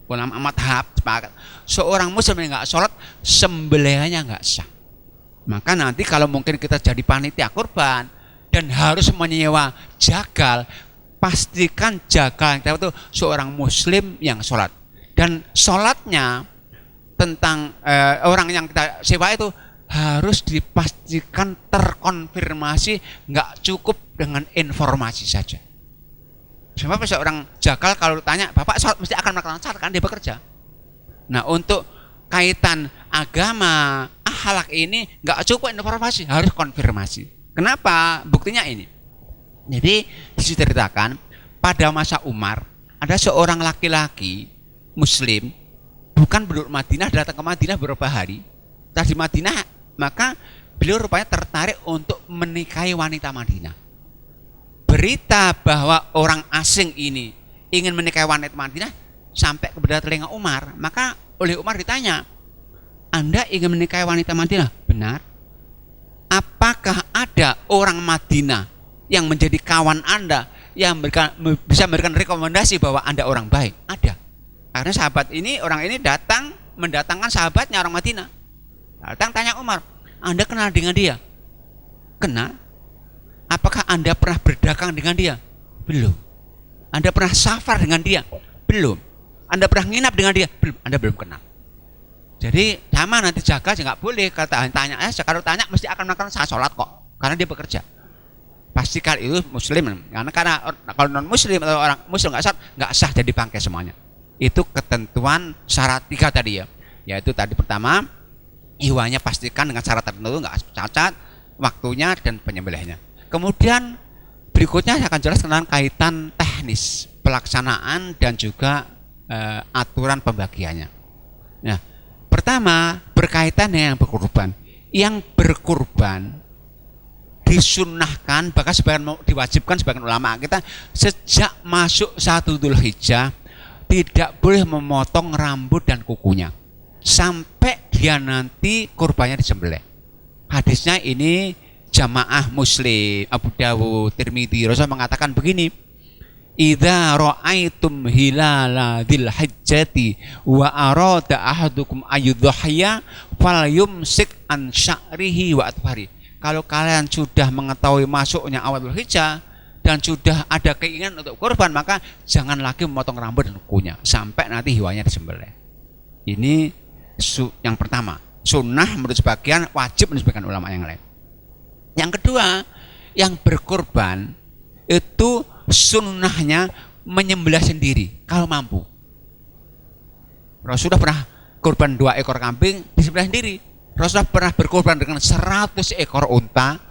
ulama madhab sepakat, seorang muslim yang nggak sholat, sembelihannya nggak sah. Maka nanti kalau mungkin kita jadi panitia kurban dan harus menyewa jagal, pastikan jagal yang itu seorang muslim yang sholat. Dan sholatnya tentang orang yang kita sewa itu harus dipastikan terkonfirmasi, nggak cukup dengan informasi saja. Sebab seorang jagal kalau tanya, Bapak sholat mesti akan melakukan sholat, kan dia bekerja. Nah, untuk kaitan agama, akhlak ini nggak cukup informasi, harus konfirmasi. Kenapa? Buktinya ini. Jadi diceritakan pada masa Umar ada seorang laki-laki muslim, bukan penduduk Madinah, datang ke Madinah beberapa hari. Setelah di Madinah, maka beliau rupanya tertarik untuk menikahi wanita Madinah. Berita bahwa orang asing ini ingin menikahi wanita Madinah sampai kepada telinga Umar. Maka oleh Umar ditanya, Anda ingin menikahi wanita Madinah? Benar. Apakah ada orang Madinah yang menjadi kawan Anda, yang bisa memberikan rekomendasi bahwa Anda orang baik? Ada. Karena sahabat ini, orang ini mendatangkan sahabatnya orang Madinah. Datang tanya Umar, Anda kenal dengan dia? Kenal. Apakah Anda pernah berdagang dengan dia? Belum. Anda pernah safar dengan dia? Belum. Anda pernah nginap dengan dia? Belum. Anda belum kenal. Jadi sama nanti jaga nggak boleh tanya. Kalau tanya mesti akan melakukan sholat kok, karena dia bekerja. Pastikan itu muslim. Karena kalau non muslim atau orang muslim nggak sah jadi bangkai semuanya. Itu ketentuan syarat 3 tadi ya. Yaitu tadi pertama, hewannya pastikan dengan syarat tertentu, nggak cacat, waktunya dan penyembelihnya. Kemudian berikutnya saya akan jelas tentang kaitan teknis pelaksanaan dan juga aturan pembagiannya. Nah, pertama berkaitan dengan yang berkurban. Yang berkurban disunnahkan, bahkan diwajibkan sebagian ulama kita sejak masuk 1 Dzulhijjah tidak boleh memotong rambut dan kukunya sampai dia nanti kurbannya disembelih. Hadisnya ini jamaah Muslim, Abu Dawud, Tirmidzi. Rasul mengatakan begini, idza ra'aitum hilala dzil hajjati wa arada ahadukum ayyudhhiya falyumsik an sya'rihi wa atfari. Kalau kalian sudah mengetahui masuknya awal Dzulhijjah dan sudah ada keinginan untuk kurban, maka jangan lagi memotong rambut dan kukunya sampai nanti hewannya disembelih. Ini yang pertama, sunnah menurut sebagian, wajib menurut sebagian ulama yang lain. Yang kedua, yang berkurban itu sunnahnya menyembelih sendiri kalau mampu. Rasulullah pernah kurban 2 ekor kambing disembelih sendiri. Rasulullah pernah berkorban dengan 100 ekor unta,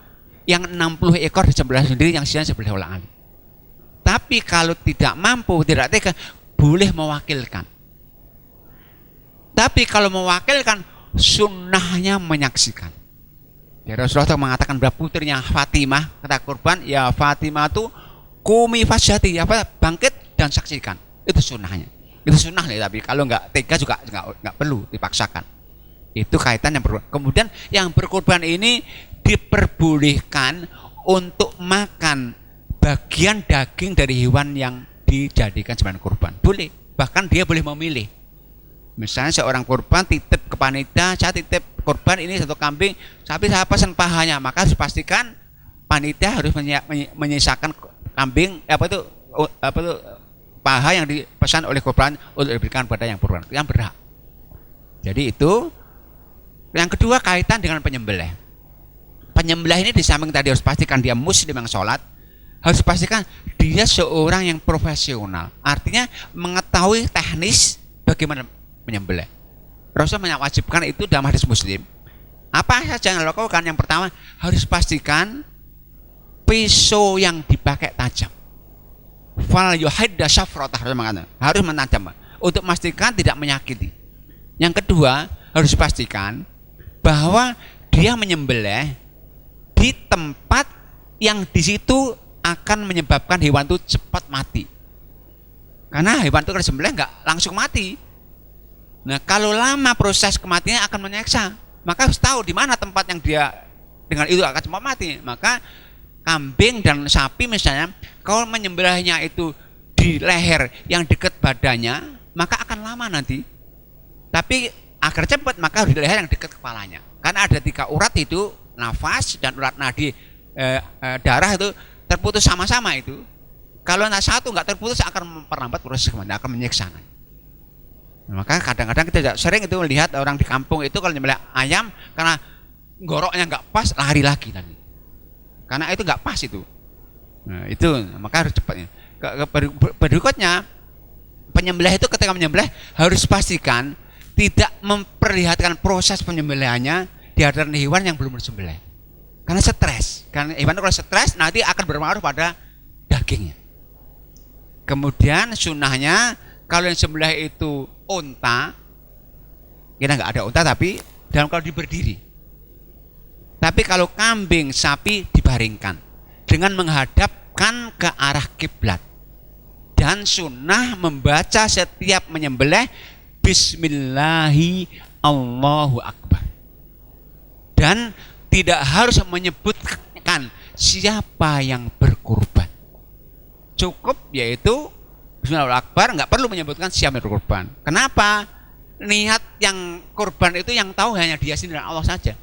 yang 60 ekor disembelih sendiri, yang sisanya disembelih oleh Ali. Tapi kalau tidak mampu, tidak tega, boleh mewakilkan. Tapi kalau mewakilkan, sunnahnya menyaksikan. Ya, Rasulullah mengatakan kepada putrinya Fatimah, kata kurban, ya Fatimah tuh kumi fasyati, apa, bangkit dan saksikan. Itu sunnahnya. Itu sunnah nih, tapi kalau nggak tega juga nggak perlu dipaksakan. Itu kaitan yang berkorban. Kemudian yang berkorban ini diperbolehkan untuk makan bagian daging dari hewan yang dijadikan sebagai kurban. Boleh. Bahkan dia boleh memilih. Misalnya seorang kurban titip ke panitia, saya titip kurban ini 1 kambing, tapi saya pesan pahanya, maka harus pastikan panitia harus menyisakan kambing apa itu paha yang dipesan oleh kurban untuk diberikan pada yang kurban, yang berhak. Jadi itu. Yang kedua kaitan dengan penyembelih. Penyembelih ini di samping tadi harus pastikan dia muslim yang sholat, harus pastikan dia seorang yang profesional. Artinya mengetahui teknis bagaimana menyembelih. Rasulullah mewajibkan itu dalam hadis Muslim. Apa saja yang dilakukan? Yang pertama harus pastikan pisau yang dipakai tajam. Fal yuhidda syafratah, harus menajam untuk memastikan tidak menyakiti. Yang kedua harus pastikan bahwa dia menyembelih di tempat yang di situ akan menyebabkan hewan itu cepat mati. Karena hewan itu kalau disembelih nggak langsung mati. Nah, kalau lama proses kematiannya akan menyiksa, maka harus tahu di mana tempat yang dia dengan itu akan cepat mati. Maka kambing dan sapi misalnya, kalau menyembelihnya itu di leher yang dekat badannya, maka akan lama nanti. Tapi agar cepat maka harus di leher yang dekat kepalanya. Karena ada 3 urat itu, nafas dan urat nadi darah itu terputus sama-sama itu. Kalau satu nggak terputus akan memperlambat proses kematian, akan menyiksa. Nah, maka kadang-kadang kita sering itu melihat orang di kampung itu kalau nyembelih ayam karena goroknya nggak pas lari lagi nanti. Karena itu nggak pas itu. Nah, itu maka harus cepatnya. Berikutnya penyembelih itu ketika menyembelih harus pastikan tidak memperlihatkan proses penyembelihannya di hadapan hewan yang belum disembelih. Karena stres. Karena hewan kalau stres nanti akan berpengaruh pada dagingnya. Kemudian sunnahnya kalau yang sembelih itu unta, kita nggak ada unta tapi dalam kalau berdiri. Tapi kalau kambing, sapi dibaringkan dengan menghadapkan ke arah kiblat. Dan sunnah membaca setiap menyembelih Bismillahi Allahu Akbar. Dan tidak harus menyebutkan siapa yang berkurban. Cukup yaitu Bismillahirrahmanirrahim Akbar, nggak perlu menyebutkan siapa yang berkurban. Kenapa? Niat yang kurban itu yang tahu hanya dia sendiri dan Allah saja.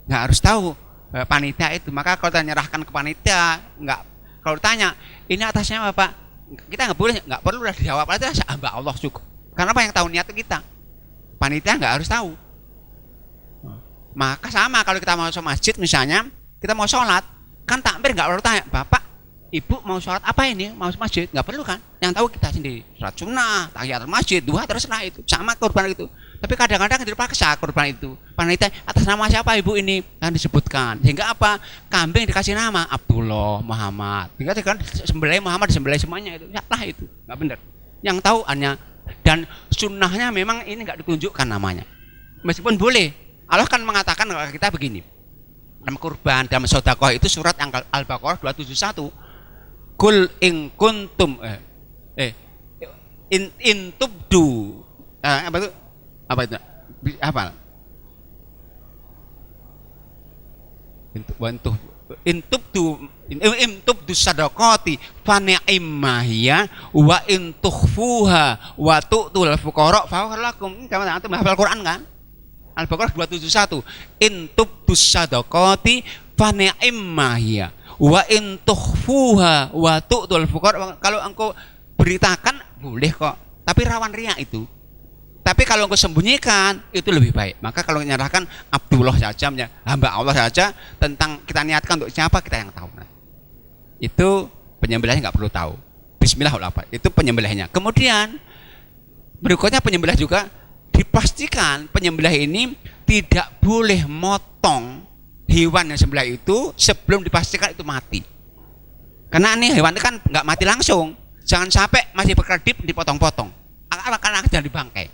Nggak harus tahu panitia itu. Maka kalau kita nyerahkan ke panitia, nggak, kalau tanya ini atasnya apa Pak? Kita nggak perlu udah dijawab aja hamba Allah cukup. Karena apa yang tahu niat kita? Panitia nggak harus tahu. Maka sama kalau kita mau ke masjid misalnya, kita mau sholat, kan takbir nggak perlu tanya, Bapak, Ibu mau sholat apa ini? Mau masjid? Nggak perlu kan? Yang tahu kita sendiri. Sholat sunnah, tahiyatul masjid, duha terserah itu. Sama kurban itu. Tapi kadang-kadang dipaksa kurban itu. Panitia atas nama siapa Ibu ini? Yang disebutkan. Sehingga apa? Kambing dikasih nama Abdullah, Muhammad. Sehingga kan sembelih Muhammad disembelih semuanya itu. Salah itu. Nggak benar. Yang tahu hanya, dan sunnahnya memang ini nggak ditunjukkan namanya. Meskipun boleh. Allah kan mengatakan kepada kita begini. Dalam kurban, dalam sedekah itu surat Al-Baqarah 271. Kul in kuntum in tubdu apa itu? Apa itu? Apa? In tubdu sadaqati fa ni'mahiya wa in tukhfuha wa tu'tul fuqara fa lakum. Kamu antum hafal Quran kan? Al-Baqarah 271. In tubdus sadaqati fa ni'mahiya wa in tukhfuha wa tu'tul fuqara. Kalau engkau beritakan boleh kok, tapi rawan riya itu. Tapi kalau engkau sembunyikan itu lebih baik. Maka kalau menyerahkan Abdullah saja, hamba Allah saja, tentang kita niatkan untuk siapa kita yang tahu. Nah, itu penyembelihnya nggak perlu tahu. Bismillah apa? Itu penyembelihnya. Kemudian berikutnya penyembelih juga dipastikan penyembelih ini tidak boleh motong hewan yang sembelih itu sebelum dipastikan itu mati. Karena ini hewan itu kan nggak mati langsung, jangan sampai masih berkedip dipotong-potong, akan jadi bangkai.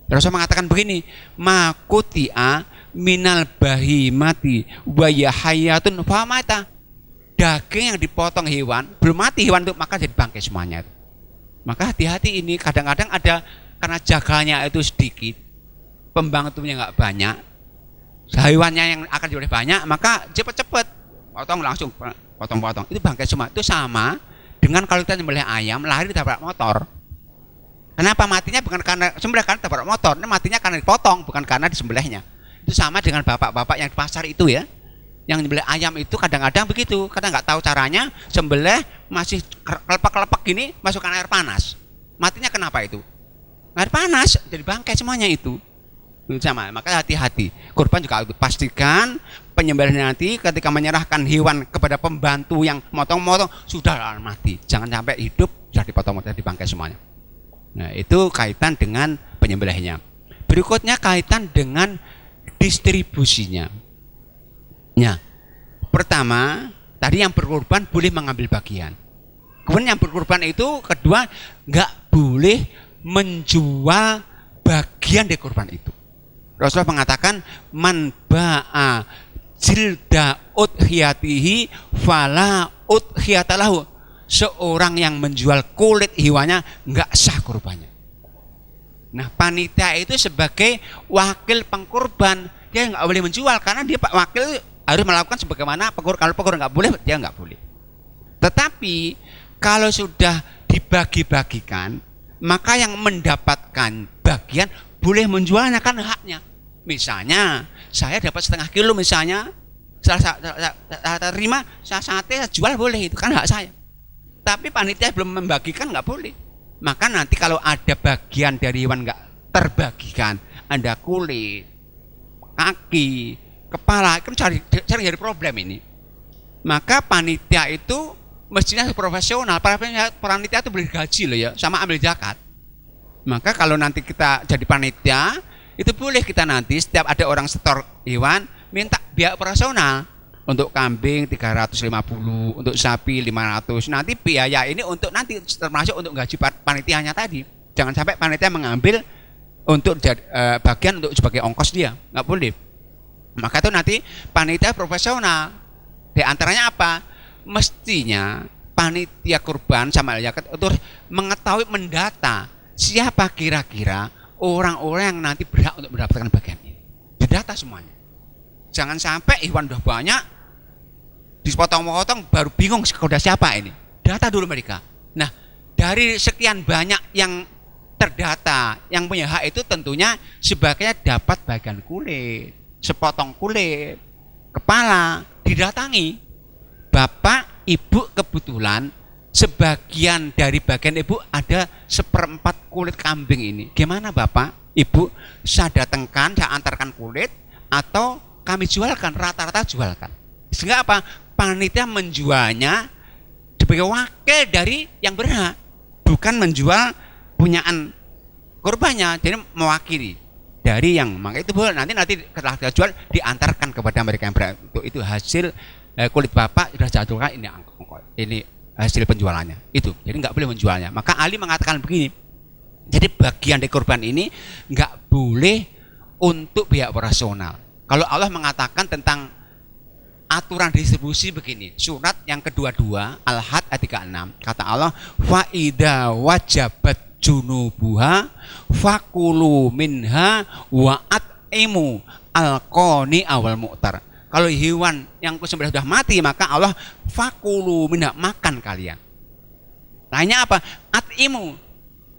Rasul mengatakan begini, makutia minal bahimati wa yahayatun famata. Daging yang dipotong hewan belum mati hewan itu maka jadi bangkai semuanya. Maka hati-hati ini, kadang-kadang ada karena jaganya itu sedikit, pembantunya nggak banyak, hewannya yang akan boleh banyak, maka cepet-cepet potong langsung potong-potong. Itu bangkai semua. Itu sama dengan kalau kita nyembelih ayam lari ditabrak motor. Kenapa matinya? Bukan karena sembelih, karena tabrak motor. Ini matinya karena dipotong, bukan karena disembelihnya. Itu sama dengan bapak-bapak yang di pasar itu ya, yang nyembelih ayam itu kadang-kadang begitu, kadang nggak tahu caranya, sembelih masih kelepek-kelepek gini, masukkan air panas. Matinya kenapa itu? Air panas, jadi bangkai semuanya itu. Sama, maka hati-hati. Kurban juga itu, pastikan penyembelihnya nanti ketika menyerahkan hewan kepada pembantu yang motong-motong sudah mati. Jangan sampai hidup sudah dipotong-potong, dibangkai semuanya. Nah, itu kaitan dengan penyembelihnya. Berikutnya kaitan dengan distribusinya. Nah, pertama tadi yang berkorban boleh mengambil bagian. Kemudian yang berkorban itu kedua nggak boleh menjual bagian dari korban itu. Rasulullah mengatakan man ba'a jilda udhiyatihi fala udhiyatalahu. Seorang yang menjual kulit hewannya nggak sah kurbannya. Nah, panitia itu sebagai wakil pengkorban, dia nggak boleh menjual karena dia pak wakil harus melakukan sebagaimana kalau pengkorban nggak boleh, dia nggak boleh. Tetapi kalau sudah dibagi-bagikan, maka yang mendapatkan bagian boleh menjualnya, kan haknya. Misalnya saya dapat 0,5 kilo misalnya, saya terima, saya sate, saya jual boleh, itu kan hak saya. Tapi panitia belum membagikan nggak boleh. Maka nanti kalau ada bagian dari hewan nggak terbagikan, ada kulit, kaki, kepala, kan cari dari problem ini. Maka panitia itu mestinya profesional. Panitia itu beli gaji loh ya, sama ambil zakat. Maka kalau nanti kita jadi panitia, itu boleh kita nanti setiap ada orang setor hewan minta biaya operasional. Untuk kambing 350, untuk sapi 500. Nanti biaya ini untuk nanti termasuk untuk gaji panitianya tadi. Jangan sampai panitia mengambil untuk bagian untuk sebagai ongkos dia, nggak boleh. Maka itu nanti panitia profesional. Di antaranya apa? Mestinya panitia kurban sama zakat itu mengetahui, mendata siapa kira-kira orang-orang yang nanti berhak untuk mendapatkan bagian ini. Didata semuanya. Jangan sampai hewan udah banyak dipotong-potong baru bingung kepada siapa ini. Data dulu mereka. Nah, dari sekian banyak yang terdata, yang punya hak itu tentunya sebagian dapat bagian kulit, sepotong kulit, kepala, didatangi. Bapak, ibu kebetulan sebagian dari bagian ibu ada 1/4 kulit kambing ini. Gimana bapak, ibu, saya datangkan, saya antarkan kulit atau kami jualkan, rata-rata jualkan. Sehingga apa? Panitia menjualnya sebagai wakil dari yang berhak, bukan menjual punyaan korbannya, jadi mewakili dari yang, maka itu boleh nanti setelah kita jual diantarkan kepada mereka yang berhak. Itu hasil kulit bapak sudah jatuhkan, ini hasil penjualannya itu, jadi nggak boleh menjualnya. Maka Ali mengatakan begini, jadi bagian dari korban ini nggak boleh untuk biaya operasional. Kalau Allah mengatakan tentang aturan distribusi begini, surat yang kedua-dua Al-Had ayat 36, kata Allah, fa idza wajabat junubuha fakulu minha wa at'imu alqani awal mu'tar. Kalau hewan yang sembelih sudah mati, maka Allah fakulu minha, makan kalian. Lainnya apa? At'imu,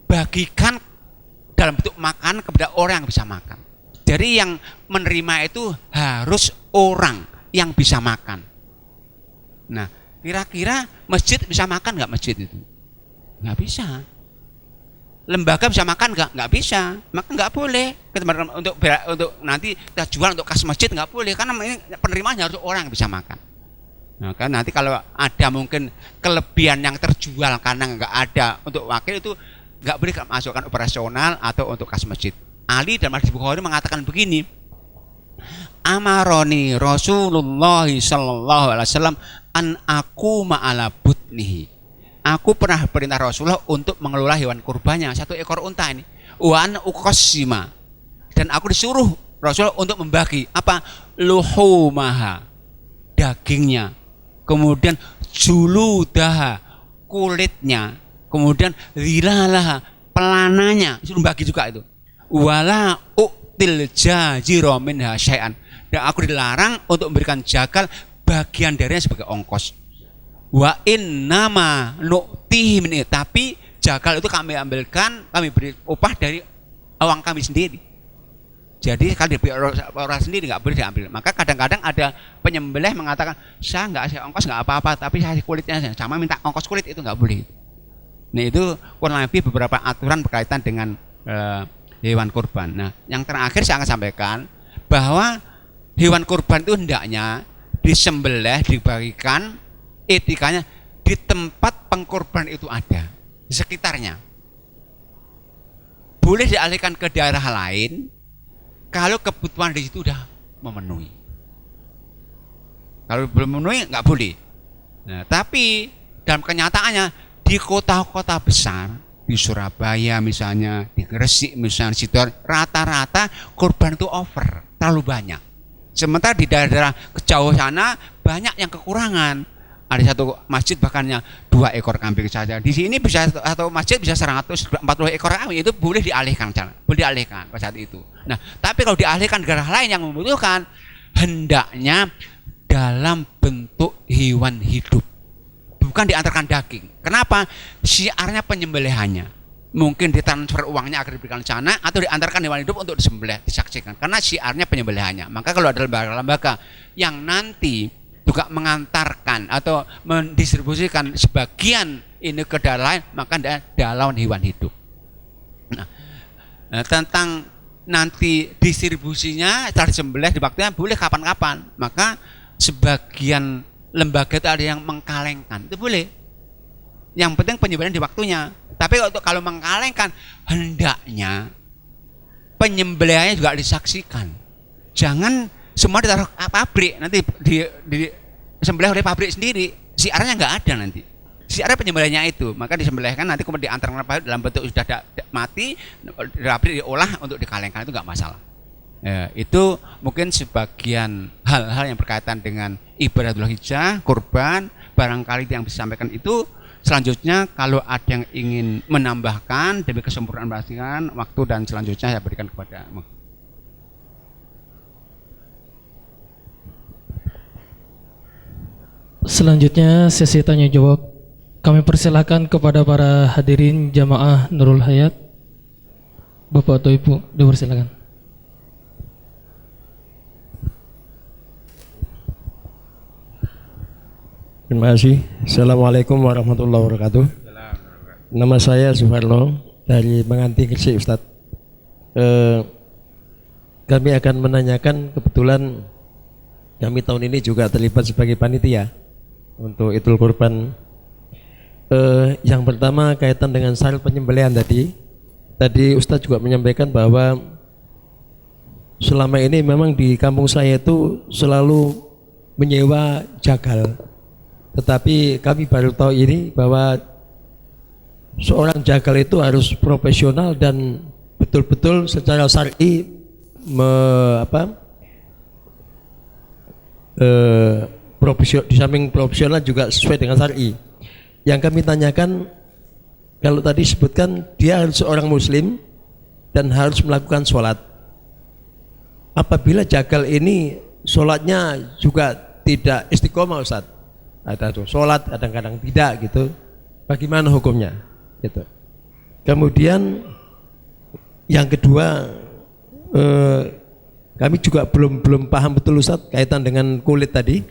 bagikan dalam bentuk makan kepada orang yang bisa makan. Jadi yang menerima itu harus orang yang bisa makan. Nah, kira-kira masjid bisa makan nggak masjid itu? Nggak bisa. Lembaga bisa makan nggak bisa. Maka nggak boleh untuk nanti kita jual untuk kas masjid, nggak boleh, karena penerimanya harus orang yang bisa makan. Nah, kan nanti kalau ada mungkin kelebihan yang terjual karena nggak ada untuk wakil, itu nggak boleh masukkan operasional atau untuk kas masjid. Ali dalam hadis Bukhari mengatakan begini, amaroni Rasulullah sallallahu alaihi wasallam an aku ma'ala butnihi. Aku pernah perintah Rasulullah untuk mengelola hewan kurbannya, 1 ekor unta ini. Wa an uqassima. Dan aku disuruh Rasulullah untuk membagi apa? Luhumaha, dagingnya. Kemudian juludaha, kulitnya. Kemudian zilalaha, pelananya. Disuruh bagi juga itu. Wala u'til jajiro minha syai'an. Dan aku dilarang untuk memberikan jagal bagian darinya sebagai ongkos. Wa innama nu'tihi min, tapi jagal itu kami ambilkan, kami beri upah dari uang kami sendiri. Jadi kalau diberi orang sendiri nggak boleh diambil. Maka kadang-kadang ada penyembelih mengatakan, saya nggak kasih ongkos nggak apa-apa, tapi saya kulitnya sama minta ongkos kulit, itu nggak boleh. Nah itu kurang lebih beberapa aturan berkaitan dengan hewan kurban. Nah yang terakhir saya akan sampaikan bahwa hewan kurban itu hendaknya disembelih, dibagikan, etikanya di tempat pengkorban itu ada, di sekitarnya. Boleh dialihkan ke daerah lain kalau kebutuhan di situ sudah memenuhi. Kalau belum memenuhi nggak boleh. Nah, tapi dalam kenyataannya di kota-kota besar, di Surabaya misalnya, di Gresik misalnya, di Sidoarjo, rata-rata korban itu over, terlalu banyak. Sementara di daerah kejauh sana banyak yang kekurangan. Ada satu masjid bahkannya 2 ekor kambing saja. Di sini bisa atau masjid bisa 140 ekor kambing, itu boleh dialihkan, boleh dialihkan pada saat itu. Nah, tapi kalau dialihkan ke daerah lain yang membutuhkan, hendaknya dalam bentuk hewan hidup, bukan diantarkan daging. Kenapa? Syiarnya penyembelihannya. Mungkin ditransfer uangnya agar diberikan sana, atau diantarkan hewan hidup untuk disembelih, disaksikan. Karena syiarnya penyembelihannya. Maka kalau ada lembaga-lembaga yang nanti juga mengantarkan atau mendistribusikan sebagian ini ke daerah lain, maka dalam hewan hidup. Nah, tentang nanti distribusinya setelah disembelih di waktunya boleh kapan-kapan. Maka sebagian lembaga itu ada yang mengkalengkan, itu boleh. Yang penting penyembelihan di waktunya. Tapi kalau mengkalengkan, hendaknya penyembelihannya juga disaksikan. Jangan semua ditaruh pabrik, nanti disembelih oleh pabrik sendiri, siarnya nggak ada nanti. Siarnya penyembelihnya itu, maka disembelihkan nanti kemudian diantarkan pabrik dalam bentuk sudah mati, pabrik diolah untuk dikalengkan, itu nggak masalah. Ya, itu mungkin sebagian hal-hal yang berkaitan dengan ibadah Dzul Hijjah, kurban, barangkali yang bisa disampaikan itu. Selanjutnya kalau ada yang ingin menambahkan demi kesempurnaan bacaan, waktu dan selanjutnya saya berikan kepada. Selanjutnya sesi tanya jawab. Kami persilakan kepada para hadirin jamaah Nurul Hayat. Bapak atau Ibu, dipersilakan. Terima kasih. Assalamualaikum warahmatullahi wabarakatuh. Nama saya Suharno dari Menganti Gresik, Ustadz. Kami akan menanyakan, kebetulan kami tahun ini juga terlibat sebagai panitia untuk Idul Kurban. Yang pertama kaitan dengan syarat penyembelihan tadi. Tadi Ustadz juga menyampaikan bahwa selama ini memang di kampung saya itu selalu menyewa jagal. Tetapi kami baru tahu ini bahwa seorang jagal itu harus profesional dan betul-betul secara syar'i di samping profesional juga sesuai dengan syar'i. Yang kami tanyakan, kalau tadi sebutkan dia harus seorang muslim dan harus melakukan sholat. Apabila jagal ini sholatnya juga tidak istiqomah, Ustaz, ada tuh sholat kadang-kadang tidak gitu, bagaimana hukumnya gitu. Kemudian yang kedua, kami juga belum paham betul, Ustaz, kaitan dengan kulit tadi.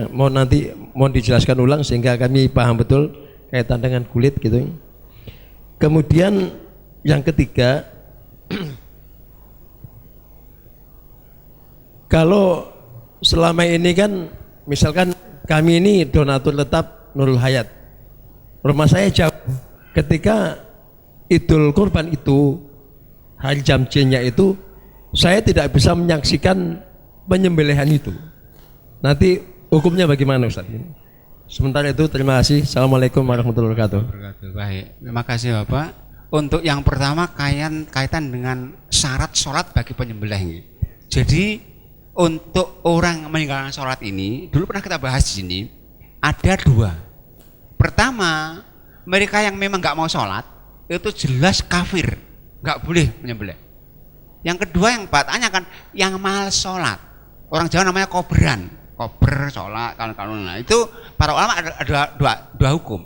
Mohon dijelaskan ulang sehingga kami paham betul kaitan dengan kulit gitu. Kemudian yang ketiga, kalau selama ini kan misalkan kami ini donatur tetap Nurul Hayat, rumah saya jauh. Ketika Idul Kurban itu hari jamcilnya itu saya tidak bisa menyaksikan penyembelihan itu. Nanti hukumnya bagaimana Ustaz? Sementara itu terima kasih. Assalamualaikum warahmatullahi wabarakatuh. Baik, terima kasih Bapak. Untuk yang pertama kaitan dengan syarat sholat bagi penyembelih ini. Jadi untuk orang meninggalkan sholat ini, dulu pernah kita bahas di sini, ada dua. Pertama, mereka yang memang nggak mau sholat itu jelas kafir, nggak boleh menyembelih. Yang kedua yang Pak tanyakan, yang malas sholat, orang Jawa namanya koberan, kober sholat kalau nah itu para ulama ada dua hukum.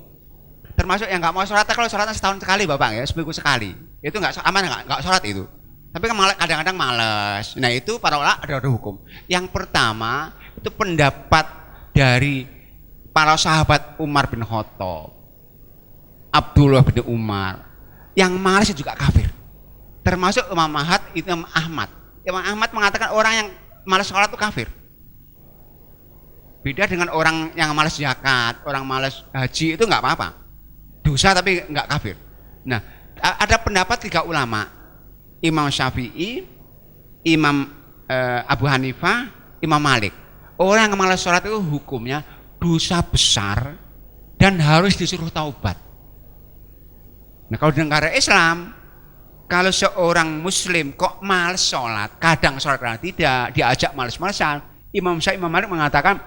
Termasuk yang nggak mau sholat, kalau sholatnya setahun sekali Bapak ya, seminggu sekali, itu nggak aman, nggak sholat itu. Tapi kadang-kadang malas. Nah itu para ulama ada hukum. Yang pertama itu pendapat dari para sahabat Umar bin Khattab, Abdullah bin Umar, yang malas juga kafir. Termasuk Imam Ahmad. Imam Ahmad mengatakan orang yang malas sholat itu kafir. Beda dengan orang yang malas zakat, orang malas haji itu nggak apa-apa, dosa tapi nggak kafir. Nah, ada pendapat 3 ulama, Imam Syafi'i, Imam Abu Hanifah, Imam Malik. Orang yang malas sholat itu hukumnya dosa besar dan harus disuruh taubat. Nah, kalau di negara Islam, kalau seorang muslim kok malas sholat, kadang sholat kadang tidak, diajak malas-malasan, Imam Syafi'i, Imam Malik mengatakan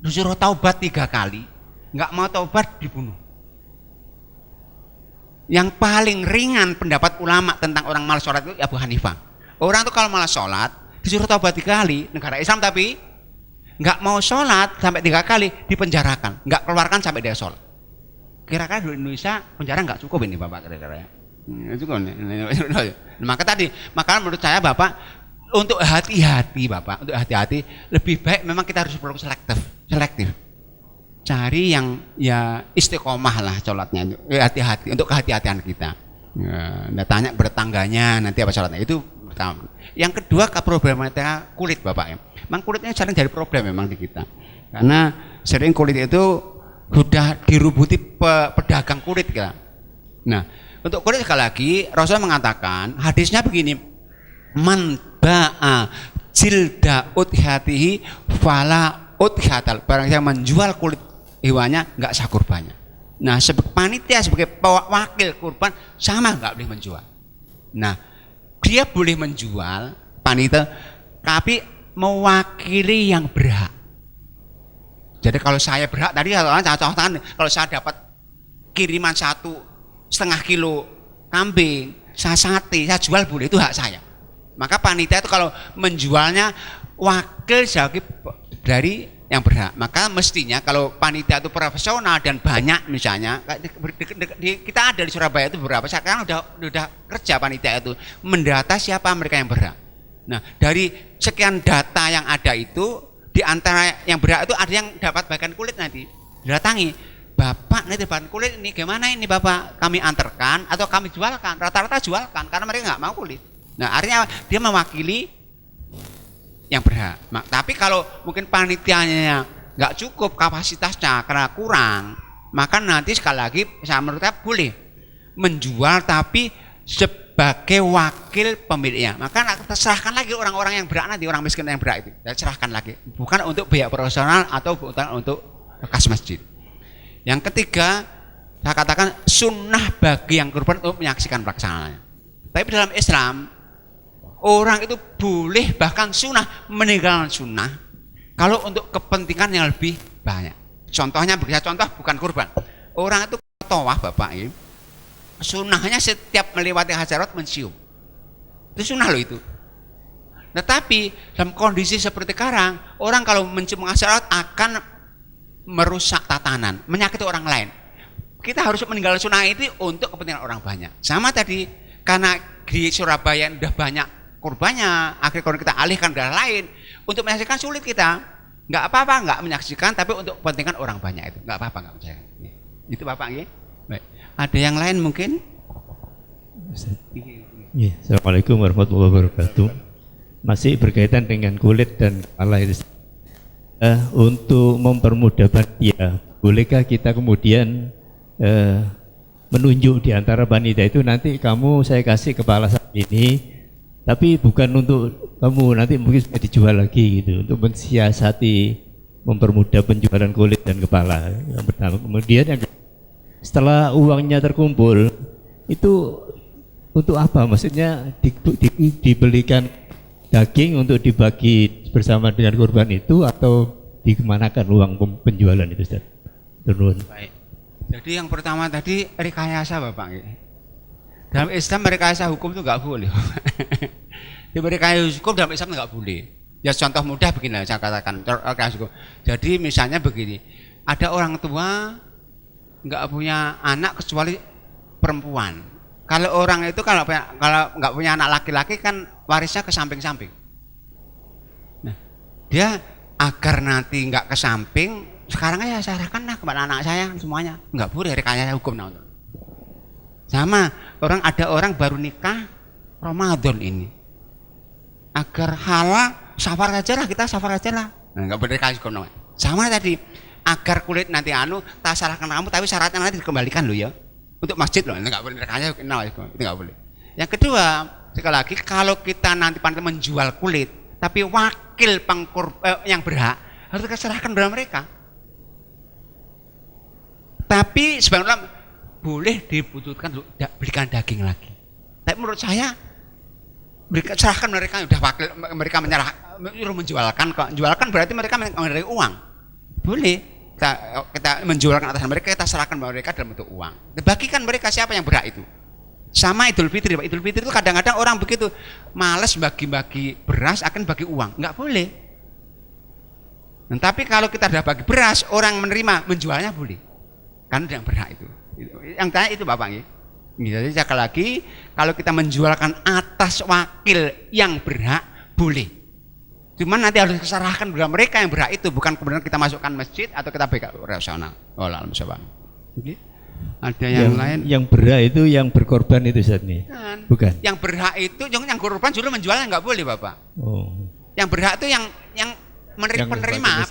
disuruh taubat 3 kali, nggak mau taubat dibunuh. Yang paling ringan pendapat ulama tentang orang malas sholat itu Abu Hanifah. Orang tuh kalau malas sholat disuruh taubat 3 kali, negara Islam tapi nggak mau sholat sampai 3 kali dipenjarakan, nggak keluarkan sampai dia sholat. Kira-kira di Indonesia penjara nggak cukup ini Bapak kira-kira ya? Itu kan. Maka menurut saya Bapak untuk hati-hati Bapak, untuk hati-hati lebih baik memang kita harus perlu selektif. Cari yang ya istiqomah lah sholatnya, hati-hati untuk kehati-hatian kita. Nah, tanya bertangganya nanti apa sholatnya itu pertama. Yang kedua problematika kulit Bapak ya. Memang kulitnya sering jadi problem memang di kita. Karena sering kulit itu sudah dirubuti pedagang kulit kita. Nah, untuk kulit sekali lagi Rasul mengatakan hadisnya begini, man ba'a jilda udhiyatihi fala udhiyatal, barang yang menjual kulit hewannya nggak sah kurbannya. Nah, sebagai panitia, sebagai wakil kurban sama nggak boleh menjual. Nah, dia boleh menjual panitia tapi mewakili yang berhak. Jadi kalau saya berhak tadi kalau saya dapat kiriman 1,5 kilo kambing, saya sate, saya jual boleh, itu hak saya. Maka panitia itu kalau menjualnya wakil dari yang berhak. Maka mestinya kalau panitia itu profesional dan banyak, misalnya kita ada di Surabaya itu beberapa, sekarang udah kerja panitia itu mendata siapa mereka yang berhak. Nah, dari sekian data yang ada itu, di antara yang berhak itu ada yang dapat bagian kulit, nanti didatangi, Bapak nanti bagian kulit ini gimana ini Bapak, kami antarkan atau kami jualkan. Rata-rata jualkan karena mereka nggak mau kulit. Nah, artinya dia mewakili yang berhak. Tapi kalau mungkin panitianya nggak cukup kapasitasnya karena kurang, maka nanti sekali lagi saya menurut saya boleh menjual tapi sebagai wakil pemiliknya. Maka serahkan lagi orang-orang yang berhak, nanti orang miskin yang berhak itu serahkan lagi, bukan untuk biaya profesional atau bukan untuk kas masjid. Yang ketiga, saya katakan sunnah bagi yang kurban untuk menyaksikan pelaksanaannya. Tapi dalam Islam orang itu boleh bahkan sunnah meninggalkan sunnah kalau untuk kepentingan yang lebih banyak. Contohnya, contoh bukan kurban. Orang itu tawaf Bapak ini, sunnahnya setiap melewati hajarat mencium. Itu sunnah loh itu. Tetapi dalam kondisi seperti sekarang, orang kalau mencium hajarat akan merusak tatanan, menyakiti orang lain. Kita harus meninggalkan sunnah itu untuk kepentingan orang banyak. Sama tadi, karena di Surabaya udah banyak kurbannya, akhirnya kita alihkan ke lain, untuk menyaksikan sulit kita. Nggak apa-apa, nggak menyaksikan, tapi untuk kepentingan orang banyak itu nggak apa-apa, nggak menyaksikan. Itu Bapak ya. Baik. Ada yang lain mungkin? Ya, Assalamualaikum warahmatullahi wabarakatuh. Masih berkaitan dengan kulit dan kepala ini. Untuk mempermudah panitia, bolehkah kita kemudian menunjuk di antara panitia itu, nanti kamu saya kasih kepala sapi ini, tapi bukan untuk kamu, nanti mungkin bisa dijual lagi gitu, untuk mensiasati, mempermudah penjualan kulit dan kepala. Yang pertama. Kemudian yang setelah uangnya terkumpul, itu untuk apa? Maksudnya dibelikan daging untuk dibagi bersama dengan korban itu, atau dikemanakan uang penjualan itu, Ustaz? Turun. Baik. Jadi yang pertama tadi rekayasa Bapak. Dalam Islam rekayasa hukum itu nggak boleh. Di rekayasa hukum dalam Islam nggak boleh. Ya contoh mudah begini saya katakan. Jadi misalnya begini, ada orang tua nggak punya anak kecuali perempuan. Kalau orang itu kalau nggak punya anak laki-laki kan warisnya ke samping-samping. Nah, dia agar nanti nggak ke samping, sekarang aja serahkanlah kepada anak saya semuanya. Nggak boleh rekayasa hukum. Sama ada orang baru nikah Ramadan ini, agar halal safar aja lah, kita safar aja lah. Nggak boleh rekayasa hukum. Sama tadi, agar kulit nanti tak salahkan kamu, tapi syaratnya nanti dikembalikan lo ya, untuk masjid loh. Nggak boleh rekayasa hukum, itu nggak boleh. Yang kedua, sekali lagi, kalau kita nanti panitia menjual kulit, tapi wakil yang berhak harus kita serahkan kepada mereka. Tapi sebenarnya boleh dibutuhkan berikan daging lagi. Tapi menurut saya serahkan mereka, sudah wakil mereka menjualkan kok. Menjualkan berarti mereka mencari uang. Boleh kita menjualkan atas mereka, kita serahkan mereka dalam bentuk uang. Bagikan mereka siapa yang berhak itu. Sama Idul Fitri, Pak. Idul Fitri itu kadang-kadang orang begitu malas bagi-bagi beras, akan bagi uang. Enggak boleh. Nah, tapi kalau kita sudah bagi beras, orang menerima, menjualnya boleh. Karena yang berhak itu. Yang tanya itu Bapak ya. Jadi sekali lagi, kalau kita menjualkan atas wakil yang berhak, boleh. Cuman nanti harus diserahkan kepada mereka yang berhak itu, bukan kemudian kita masukkan masjid atau kita bagi rasional. Wallahu a'lam. Ada yang lain? Yang berhak itu yang berkorban itu, Ustaz nih? Bukan. Yang berhak itu, yang korban justru menjualnya nggak boleh Bapak. Oh. Yang berhak itu yang penerimanya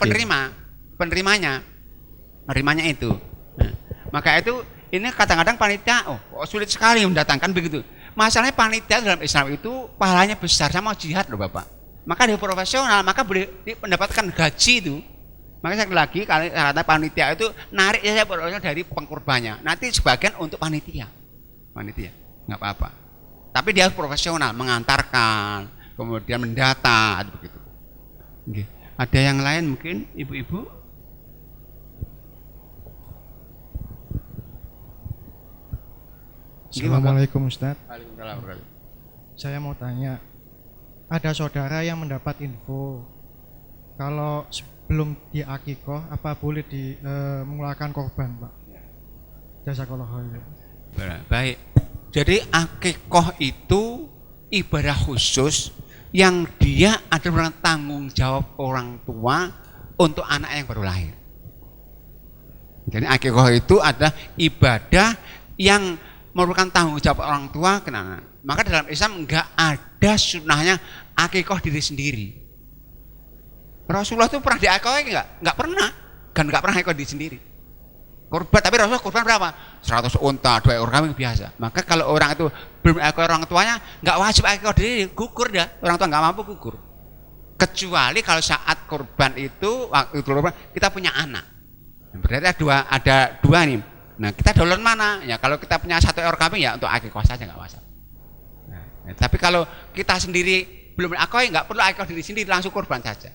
itu. Nah, maka itu ini kadang-kadang panitia sulit sekali mendatangkan begitu. Masalahnya panitia dalam Islam itu pahalanya besar sama jihad loh Bapak. Maka dia profesional, maka boleh mendapatkan gaji itu. Maka sekali lagi kata panitia itu narik saja profesional dari pengkorbannya. Nanti sebagian untuk panitia nggak apa-apa. Tapi dia profesional, mengantarkan, kemudian mendata, begitu. Oke. Ada yang lain mungkin ibu-ibu? Assalamualaikum Ustaz. Waalaikumsalam. Saya mau tanya, ada saudara yang mendapat info kalau sebelum diakikoh apa boleh mengeluarkan korban, Pak? Jazakallah khair. Baik. Jadi akikoh itu ibadah khusus yang dia adalah tanggung jawab orang tua untuk anak yang baru lahir. Jadi akikoh itu adalah ibadah yang merupakan tanggung jawab orang tua ke anak. Maka dalam Islam enggak ada sunnahnya akikoh diri sendiri. Rasulullah itu pernah diakikoh enggak pernah, dan enggak pernah akikoh diri sendiri. Korban, tapi Rasulullah korban berapa? 100 unta, 2 ekor kambing biasa. Maka kalau orang itu belum akikoh orang tuanya, enggak wajib akikoh diri, gugur dah. Orang tua enggak mampu gugur. Kecuali kalau saat korban itu, waktu korban kita punya anak. Berarti ada dua nih. Nah, kita duluan mana? Ya kalau kita punya 1 ekor kambing ya untuk akikoh saja enggak masalah. Nah, tapi kalau kita sendiri belum akikoh, enggak perlu akikoh diri sendiri, langsung korban saja.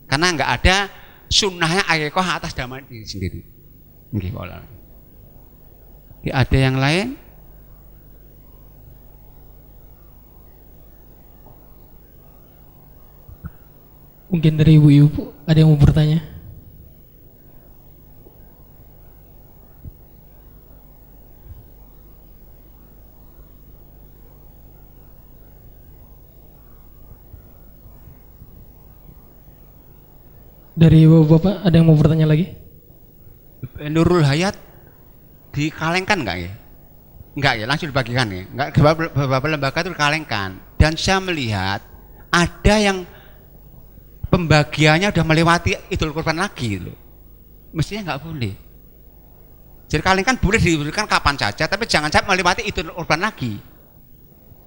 Karena enggak ada sunnahnya akikoh atas nama diri sendiri. Nggih, pola. Ada yang lain? Mungkin dari ibu-ibu ada yang mau bertanya? Dari bapak ada yang mau bertanya lagi? Nurul Hayat dikalengkan enggak ya? Enggak ya, langsung dibagikan ya. Enggak, beberapa lembaga itu dikalengkan. Dan saya melihat ada yang pembagiannya udah melewati Idul Kurban lagi loh. Mestinya enggak boleh. Jadi kaleng kan boleh diberikan kapan saja, tapi jangan sampai melewati itu kurban lagi.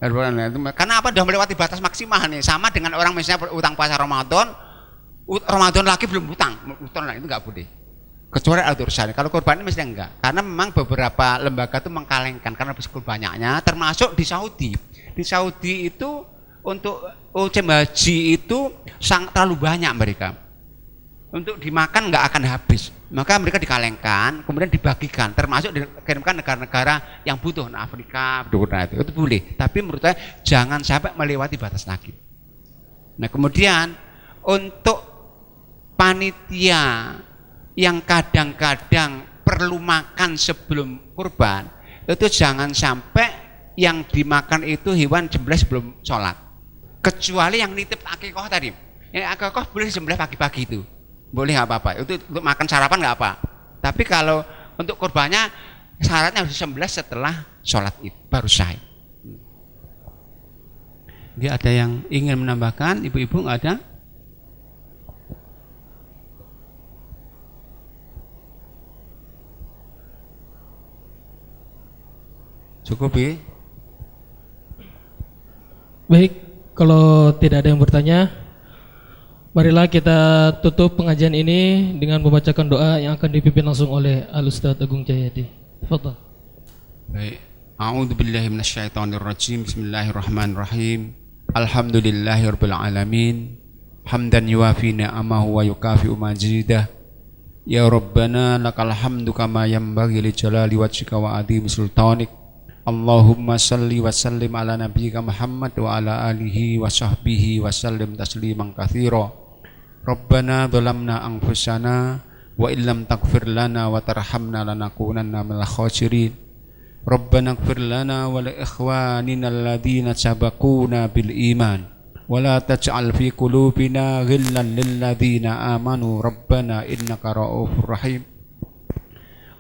Karena apa? Sudah melewati batas maksimal nih. Sama dengan orang misalnya utang puasa Ramadan, Ramadan lagi belum utang itu nggak boleh. Kecuali ada urusannya. Kalau kurban ini mestinya enggak. Karena memang beberapa lembaga itu mengkalengkan karena begitu banyaknya, termasuk di Saudi. Di Saudi itu untuk musim haji itu sangat terlalu banyak mereka. Untuk dimakan nggak akan habis, maka mereka dikalengkan, kemudian dibagikan, termasuk dikirimkan negara-negara yang butuh, Afrika, itu boleh. Tapi menurut saya jangan sampai melewati batas lagi. Nah kemudian untuk panitia yang kadang-kadang perlu makan sebelum kurban, itu jangan sampai yang dimakan itu hewan sembelih sebelum sholat, kecuali yang nitip akikoh tadi. Yang akikoh boleh sembelih pagi-pagi itu. Boleh nggak apa-apa, itu untuk makan sarapan nggak apa. Tapi kalau untuk kurbannya syaratnya harus disembelih setelah sholat id baru sah. Dia ada yang ingin menambahkan, ibu-ibu nggak ada? Cukup ya? Baik, kalau tidak ada yang bertanya, marilah kita tutup pengajian ini dengan membacakan doa yang akan dipimpin langsung oleh Al-Ustaz Agung Jayadi. Tafadhal. Baik. A'udzubillahi minasyaitonirrajim. Bismillahirrahmanirrahim. Alhamdulillahirabbil alamin. Hamdan yuwafi ni'amahu wa yukafi'u majidah. Ya Rabbana lakal hamdu kama yanbaghi li jalali wajhika wa adhimi sultanik. Allahumma salli wa sallim ala nabiyyika Muhammad wa ala alihi wa sahbihi wa sallim tasliman katsira. Rabbana dhalamna anfusana wa illam taghfir lana wa tarhamna lanakunanna minal khasirin. Rabbana ighfir lana wa li ikhwanina alladhina sabaquna bil iman wa la taj'al fi qulubina ghillan lil ladzina amanu rabbana innaka ra'ufur rahim.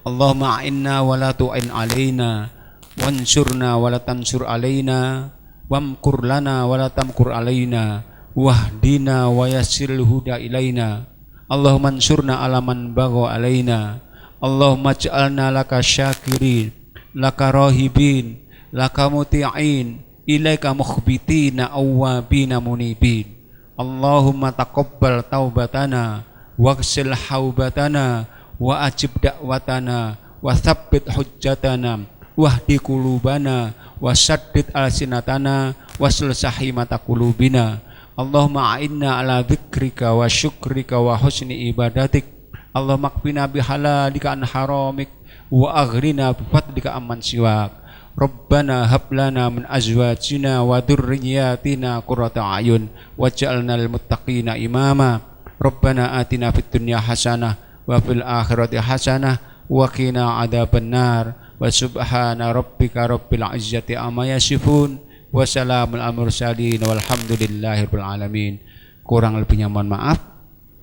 Allahumma a'inna wa la tu'in alaina wansurna wa la tansur alaina wamkur lana wa la tamkur alaina wahdina wa yassiril huda ilaina. Allahumma ansurna ala man bagha alaina. Allahumma ij'alna laka syakirin, laka rahibin, laka muti'in, ilaika mukhbitina awwabina munibin. Allahumma taqabbal taubatana waghsil haubatana wa ajib da'watana wa tsabbit hujjatana wahdi qulubana wasaddid alsinatana wasl sahimata qulubina. Allahumma a'inna ala dzikrika wa syukrika wa husni ibadatik. Allahumma qfina bihalalika an haramik wa aghrina bi fadlika amman siwak. Rabbana hab lana min azwajina wa dhurriyyatina qurrata a'yun waj'alna lil muttaqina imama. Rabbana atina fid dunya hasanah wa fil akhirati hasanah wa qina adzabannar. Wa subhana rabbika rabbil izzati amma yasifun wa salamul mursalin walhamdulillahirabbil alamin. Kurang lebihnya mohon maaf.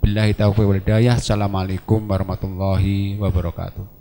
Billahi taufiq wal hidayah. Assalamualaikum warahmatullahi wabarakatuh.